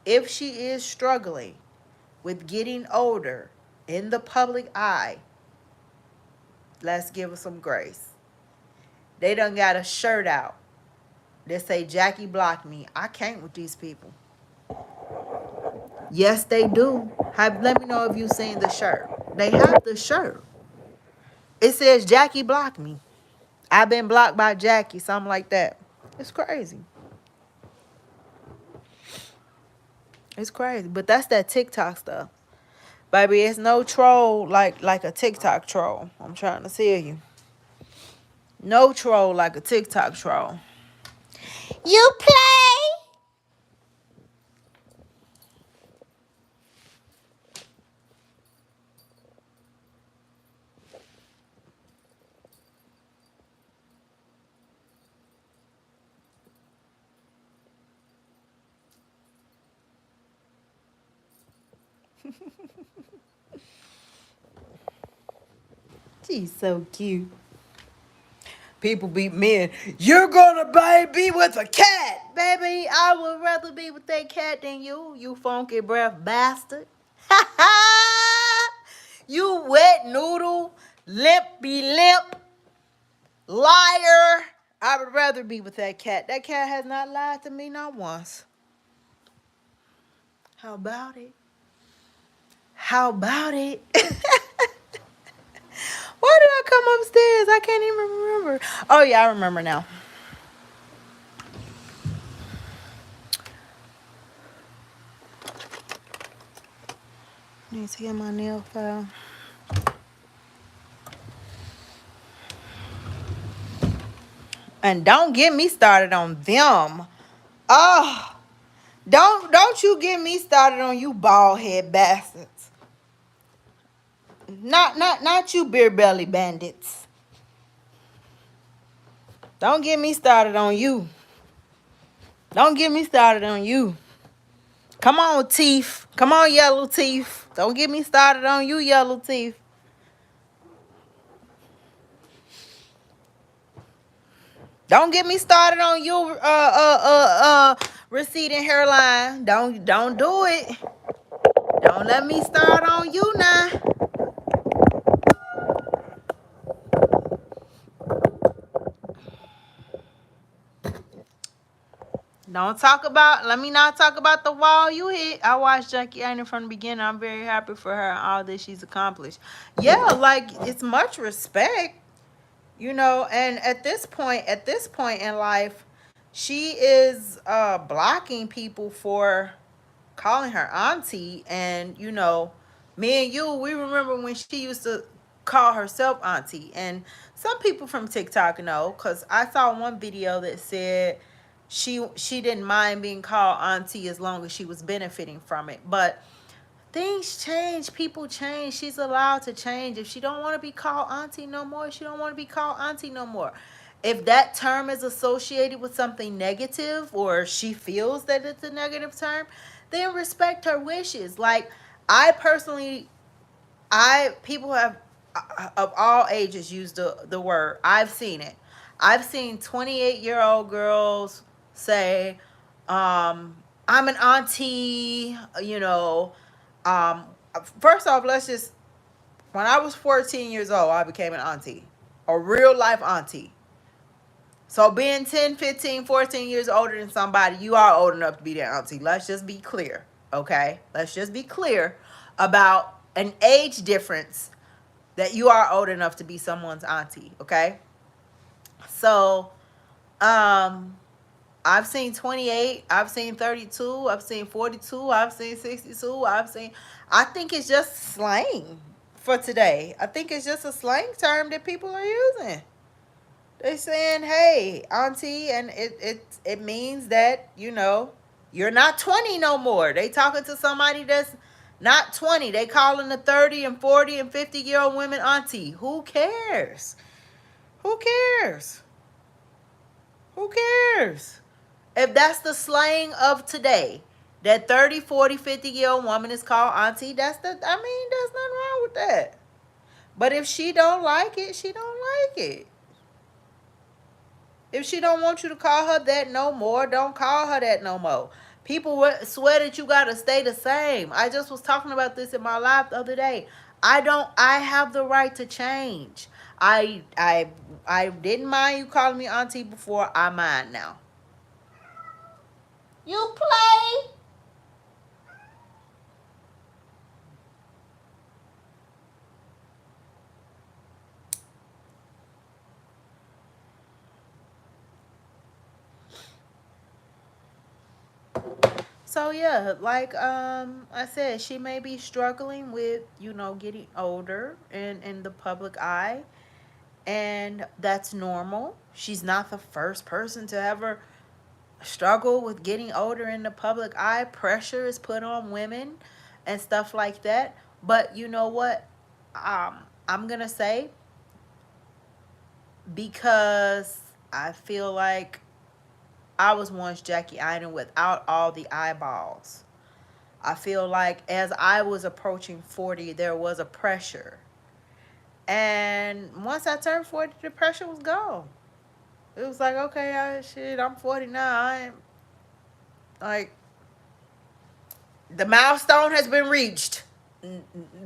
if she is struggling with getting older in the public eye, let's give her some grace. They done got a shirt out that say Jackie blocked me. I can't with these people. Yes, they do. Let me know if you've seen the shirt. They have the shirt. It says Jackie blocked me. I've been blocked by Jackie, something like that. It's crazy. It's crazy. But that's that TikTok stuff. Baby, it's no troll like a TikTok troll. I'm trying to tell you. No troll like a TikTok troll. You play. She's so cute. People beat men. You're gonna be with a cat, baby. I would rather be with that cat than you funky breath bastard. You wet noodle, limpy limp, liar. I would rather be with that cat. That cat has not lied to me not once. How about it? How about it? Why did I come upstairs? I can't even remember. Oh, yeah, I remember now. Need to get my nail file. And don't get me started on them. Oh, don't you get me started on you bald head bastards. Not you beer belly bandits. Don't get me started on you. Don't get me started on you. Come on, teeth. Come on, yellow teeth. Don't get me started on you, yellow teeth. Don't get me started on you, receding hairline. Don't do it. Don't let me start on you now. Let me not talk about the wall you hit. I watched Jackie Aina from the beginning. I'm very happy for her and all that she's accomplished. Yeah, like, it's much respect, you know, and at this point in life, she is blocking people for calling her auntie. And, you know, me and you, we remember when she used to call herself auntie. And some people from TikTok know, because I saw one video that said she didn't mind being called auntie as long as she was benefiting from it. But things change, people change. She's allowed to change. If she don't want to be called auntie no more, she don't want to be called auntie no more. If that term is associated with something negative, or she feels that it's a negative term, then respect her wishes. Like, I personally, people have of all ages used the word. I've seen it. I've seen 28-year-old girls say, I'm an auntie, you know. um First off, when I was 14 years old, I became an auntie, a real life auntie. So being 10, 15, 14 years older than somebody, you are old enough to be their auntie. Let's just be clear, okay? Let's just be clear about an age difference, that you are old enough to be someone's auntie, okay? So, I've seen 28, I've seen 32, I've seen 42, I've seen 62, I think it's just slang for today. I think it's just a slang term that people are using. They saying, hey, auntie, and it means that, you know, you're not 20 no more. They talking to somebody that's not 20. They calling the 30 and 40 and 50-year-old women auntie. Who cares? Who cares? Who cares? If that's the slang of today, that 30, 40, 50-year-old woman is called auntie, there's nothing wrong with that. But if she don't like it, she don't like it. If she don't want you to call her that no more, don't call her that no more. People swear that you gotta stay the same. I just was talking about this in my live the other day. I have the right to change. I didn't mind you calling me auntie before. I mind now. You play. So yeah, like I said, she may be struggling with, you know, getting older and in the public eye, and that's normal. She's not the first person to ever struggle with getting older in the public eye. Pressure is put on women and stuff like that. But you know what? I'm gonna say, because I feel like I was once Jackie Aina without all the eyeballs. I feel like as I was approaching 40, there was a pressure. And once I turned 40, the pressure was gone. It was like, okay, I'm 40 now. I am like, the milestone has been reached.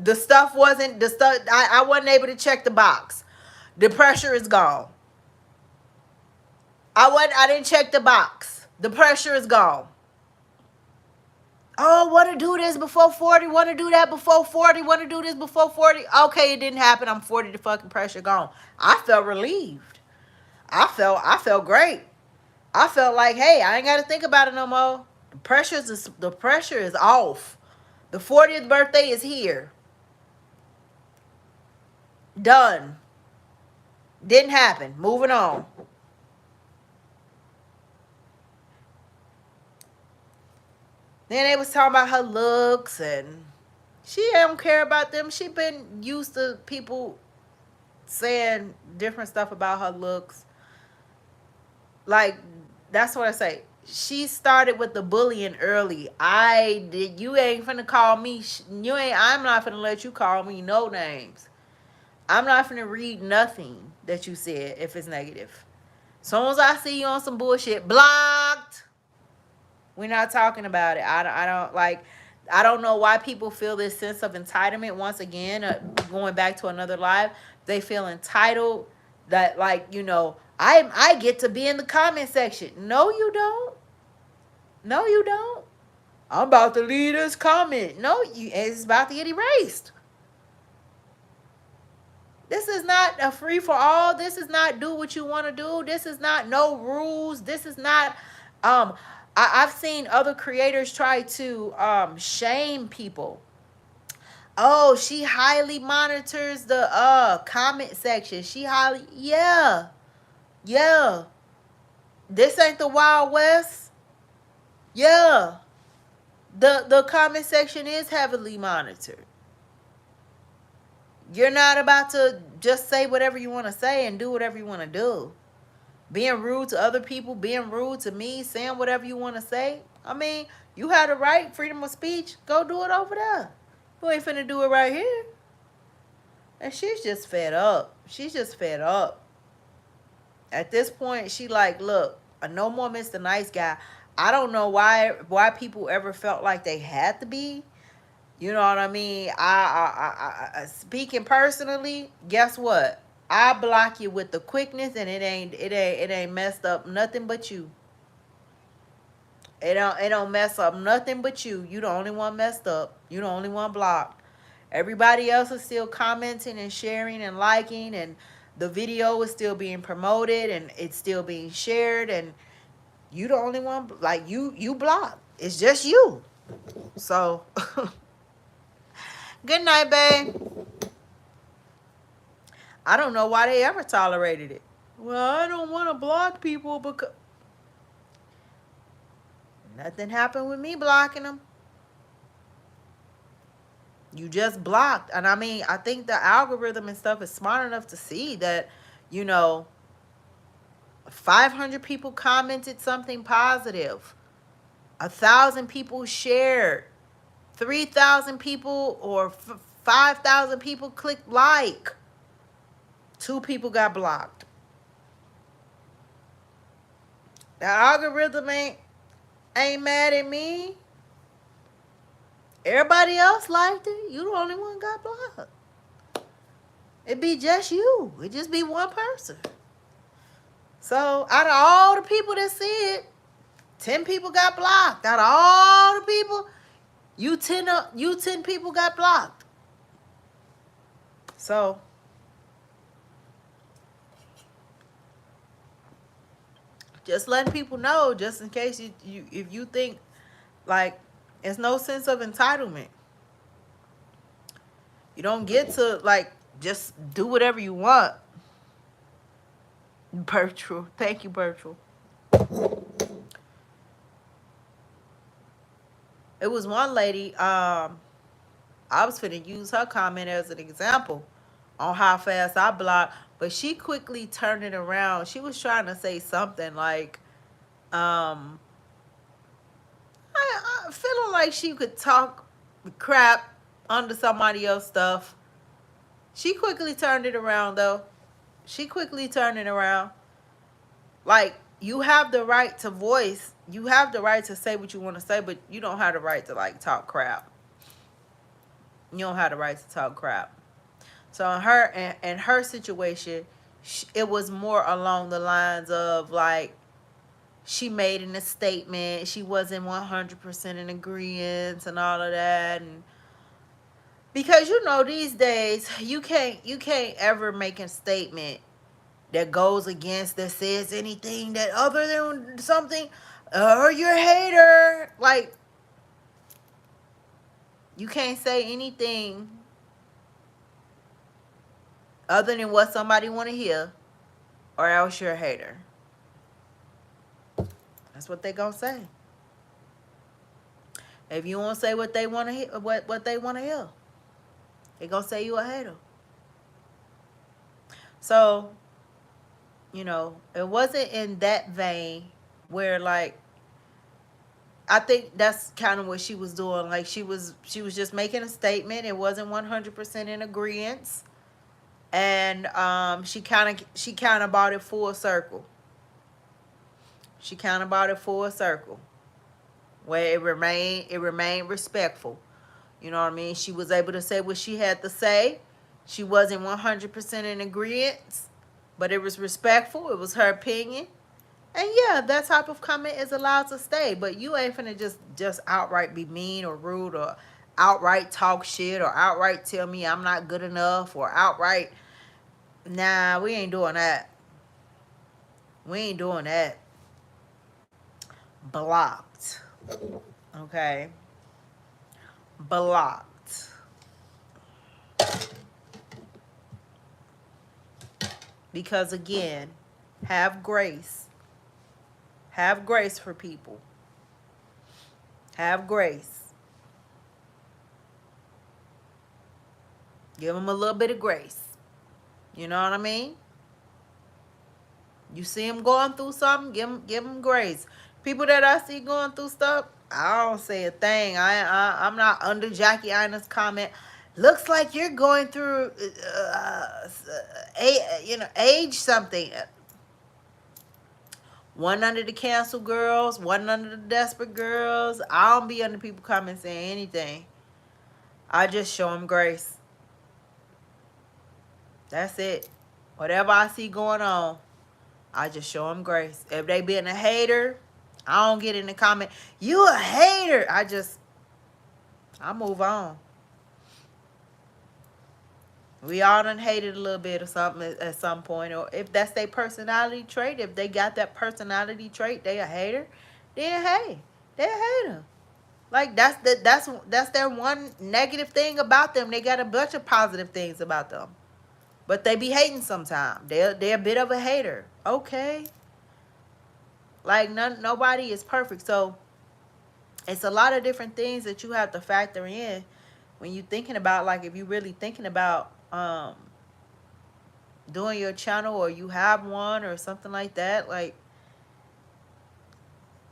The stuff wasn't, I wasn't able to check the box. The pressure is gone. I didn't check the box. The pressure is gone. Oh, want to do this before 40, want to do that before 40, want to do this before 40. Okay, it didn't happen. I'm 40, the fucking pressure gone. I felt relieved. I felt great. I felt like, hey, I ain't got to think about it no more. The pressure is off. The 40th birthday is here. Done. Didn't happen. Moving on. Then they was talking about her looks, and she don't care about them. She been used to people saying different stuff about her looks. like, that's what I say. She started with the bullying early. You ain't finna call me, I'm not finna let you call me no names. I'm not finna read nothing that you said if it's negative. As soon as I see you on some bullshit, blocked. We're not talking about it. I don't know why people feel this sense of entitlement. Once again, going back to another live, they feel entitled that, like, I get to be in the comment section. No, you don't. No, you don't. I'm about to leave this comment. No, it's about to get erased. This is not a free for all. This is not do what you want to do. This is not no rules. This is not I've seen other creators try to shame people. Oh, she highly monitors the comment section. Yeah. Yeah. This ain't the Wild West. Yeah. The comment section is heavily monitored. You're not about to just say whatever you want to say and do whatever you want to do. Being rude to other people, being rude to me, saying whatever you want to say. I mean, you have the right, freedom of speech. Go do it over there. You ain't finna do it right here. And she's just fed up. She's just fed up. At this point, she like, look, no more Mr. Nice Guy. I don't know why people ever felt like they had to be. You know what I mean? I speaking personally, guess what? I block you with the quickness, and it ain't messed up nothing but you. It don't mess up nothing but you. You the only one messed up. You the only one blocked. Everybody else is still commenting and sharing and liking, and the video is still being promoted and it's still being shared, and you the only one, like, you blocked. It's just you. So good night, babe. I don't know why they ever tolerated it. Well, I don't want to block people because nothing happened with me blocking them. You just blocked. And I mean, I think the algorithm and stuff is smart enough to see that, 500 people commented something positive. 1,000 people shared. 3,000 people or 5,000 people clicked like. 2 people got blocked. The algorithm ain't mad at me. Everybody else liked it. You the only one got blocked. It be just you. It just be one person. So out of all the people that see it, 10 people got blocked. Out of all the people, you 10 people got blocked. So just letting people know, just in case if you think like there's no sense of entitlement. You don't get to like just do whatever you want. Virtual. Thank you, Virtual. It was one lady, I was finna use her comment as an example on how fast I blocked, but she quickly turned it around. She was trying to say something like, I feeling like she could talk crap under somebody else's stuff. She quickly turned it around, though. She quickly turned it around. Like, you have the right to voice. You have the right to say what you want to say, but you don't have the right to, like, talk crap. You don't have the right to talk crap. So in her situation, it was more along the lines of, like, she made in a statement. She wasn't 100% in agreement and all of that. And because, these days, you can't ever make a statement that goes against, that says anything that other than something, or you're a hater. Like, you can't say anything other than what somebody want to hear, or else you're a hater. That's what they gonna say. If you won't say what they want to hear, what they want to hear, they gonna say you a hater. So you know, it wasn't in that vein where like, I think that's kind of what she was doing. Like she was just making a statement. It wasn't 100% in agreement, and she kind of brought it full circle. She kind of brought it full circle, where it remained respectful. You know what I mean? She was able to say what she had to say. She wasn't 100% in agreement, but it was respectful. It was her opinion. And yeah, that type of comment is allowed to stay, but you ain't finna just outright be mean or rude or outright talk shit or outright tell me I'm not good enough or outright, nah, we ain't doing that. We ain't doing that. Blocked. Okay? Blocked. Because again, have grace. Have grace for people. Have grace. Give them a little bit of grace. You know what I mean? You see them going through something, give them grace. People that I see going through stuff, I don't say a thing. I'm not under Jackie Ina's comment. Looks like you're going through, age something. One under the cancel girls, one under the desperate girls. I don't be under people comment saying anything. I just show them grace. That's it. Whatever I see going on, I just show them grace. If they being a hater, I don't get in the comment, you a hater. I move on. We all done hated a little bit or something at some point. Or if that's their personality trait, if they got that personality trait, they a hater, then hey, they a hater. Like that's their one negative thing about them. They got a bunch of positive things about them. But they be hating sometimes. They're a bit of a hater. Okay. Like nobody is perfect. So it's a lot of different things that you have to factor in when you're thinking about, like, if you're really thinking about doing your channel or you have one or something like that. Like,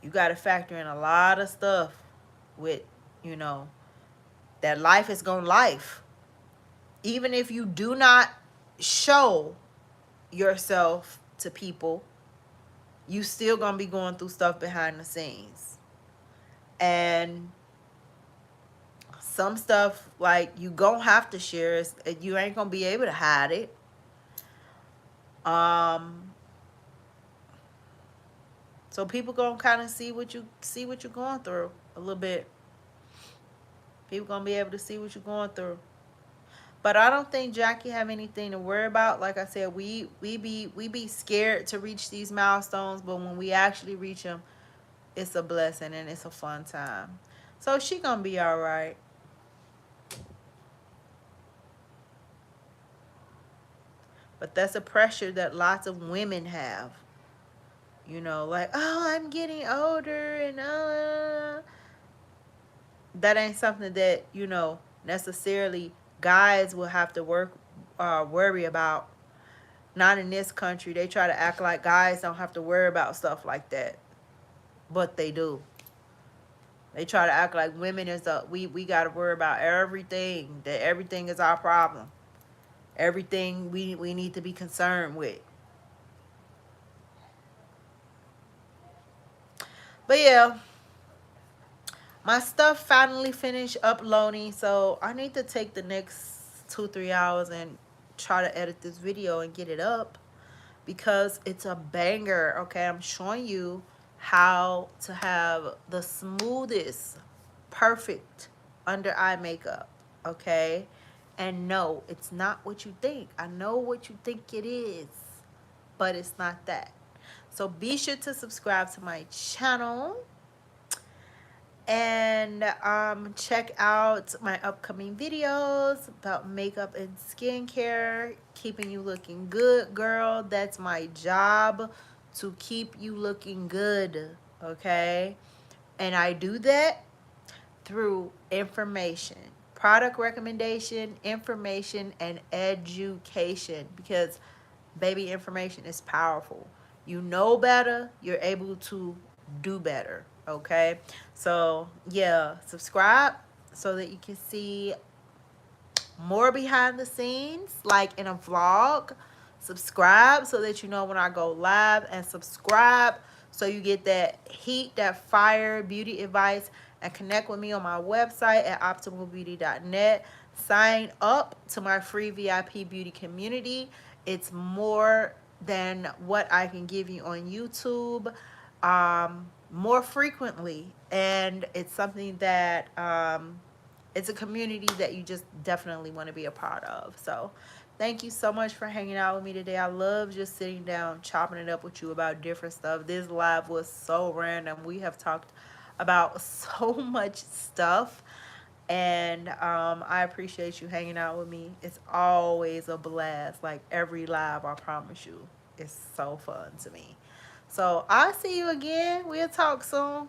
you got to factor in a lot of stuff with, that life is going to life. Even if you do not show yourself to people, you still going to be going through stuff behind the scenes. And some stuff, like, you going to have to share. You ain't going to be able to hide it. So people going to kind of see what you're going through a little bit. People going to be able to see what you're going through. But I don't think Jackie have anything to worry about. Like I said, we be scared to reach these milestones, but when we actually reach them, it's a blessing and it's a fun time. So she gonna be all right. But that's a pressure that lots of women have. Like, oh, I'm getting older and that ain't something that, necessarily guys will have to worry about. Not in this country. They try to act like guys don't have to worry about stuff like that. But they do. They try to act like women we got to worry about everything. That everything is our problem. Everything we need to be concerned with. But yeah, my stuff finally finished uploading, so I need to take the next 2-3 hours and try to edit this video and get it up, because it's a banger. Okay, I'm showing you how to have the smoothest, perfect under eye makeup. Okay, and no, it's not what you think. I know what you think it is, but it's not that. So be sure to subscribe to my channel and check out my upcoming videos about makeup and skincare, keeping you looking good, girl. That's my job, to keep you looking good. Okay, and I do that through information, product recommendation, information, and education, because Baby, information is powerful. You know better, you're able to do better. Okay, so yeah, subscribe so that you can see more behind the scenes, like in a vlog. Subscribe so that you know when I go live, and subscribe so you get that heat, that fire beauty advice, and connect with me on my website at optimalbeauty.net. Sign up to my free VIP beauty community. It's more than what I can give you on YouTube, more frequently, and it's something that it's a community that you just definitely want to be a part of. So thank you so much for hanging out with me today. I love just sitting down, chopping it up with you about different stuff. This live was so random. We have talked about so much stuff. And I appreciate you hanging out with me. It's always a blast. Like every live, I promise you. It's so fun to me. So I'll see you again. We'll talk soon.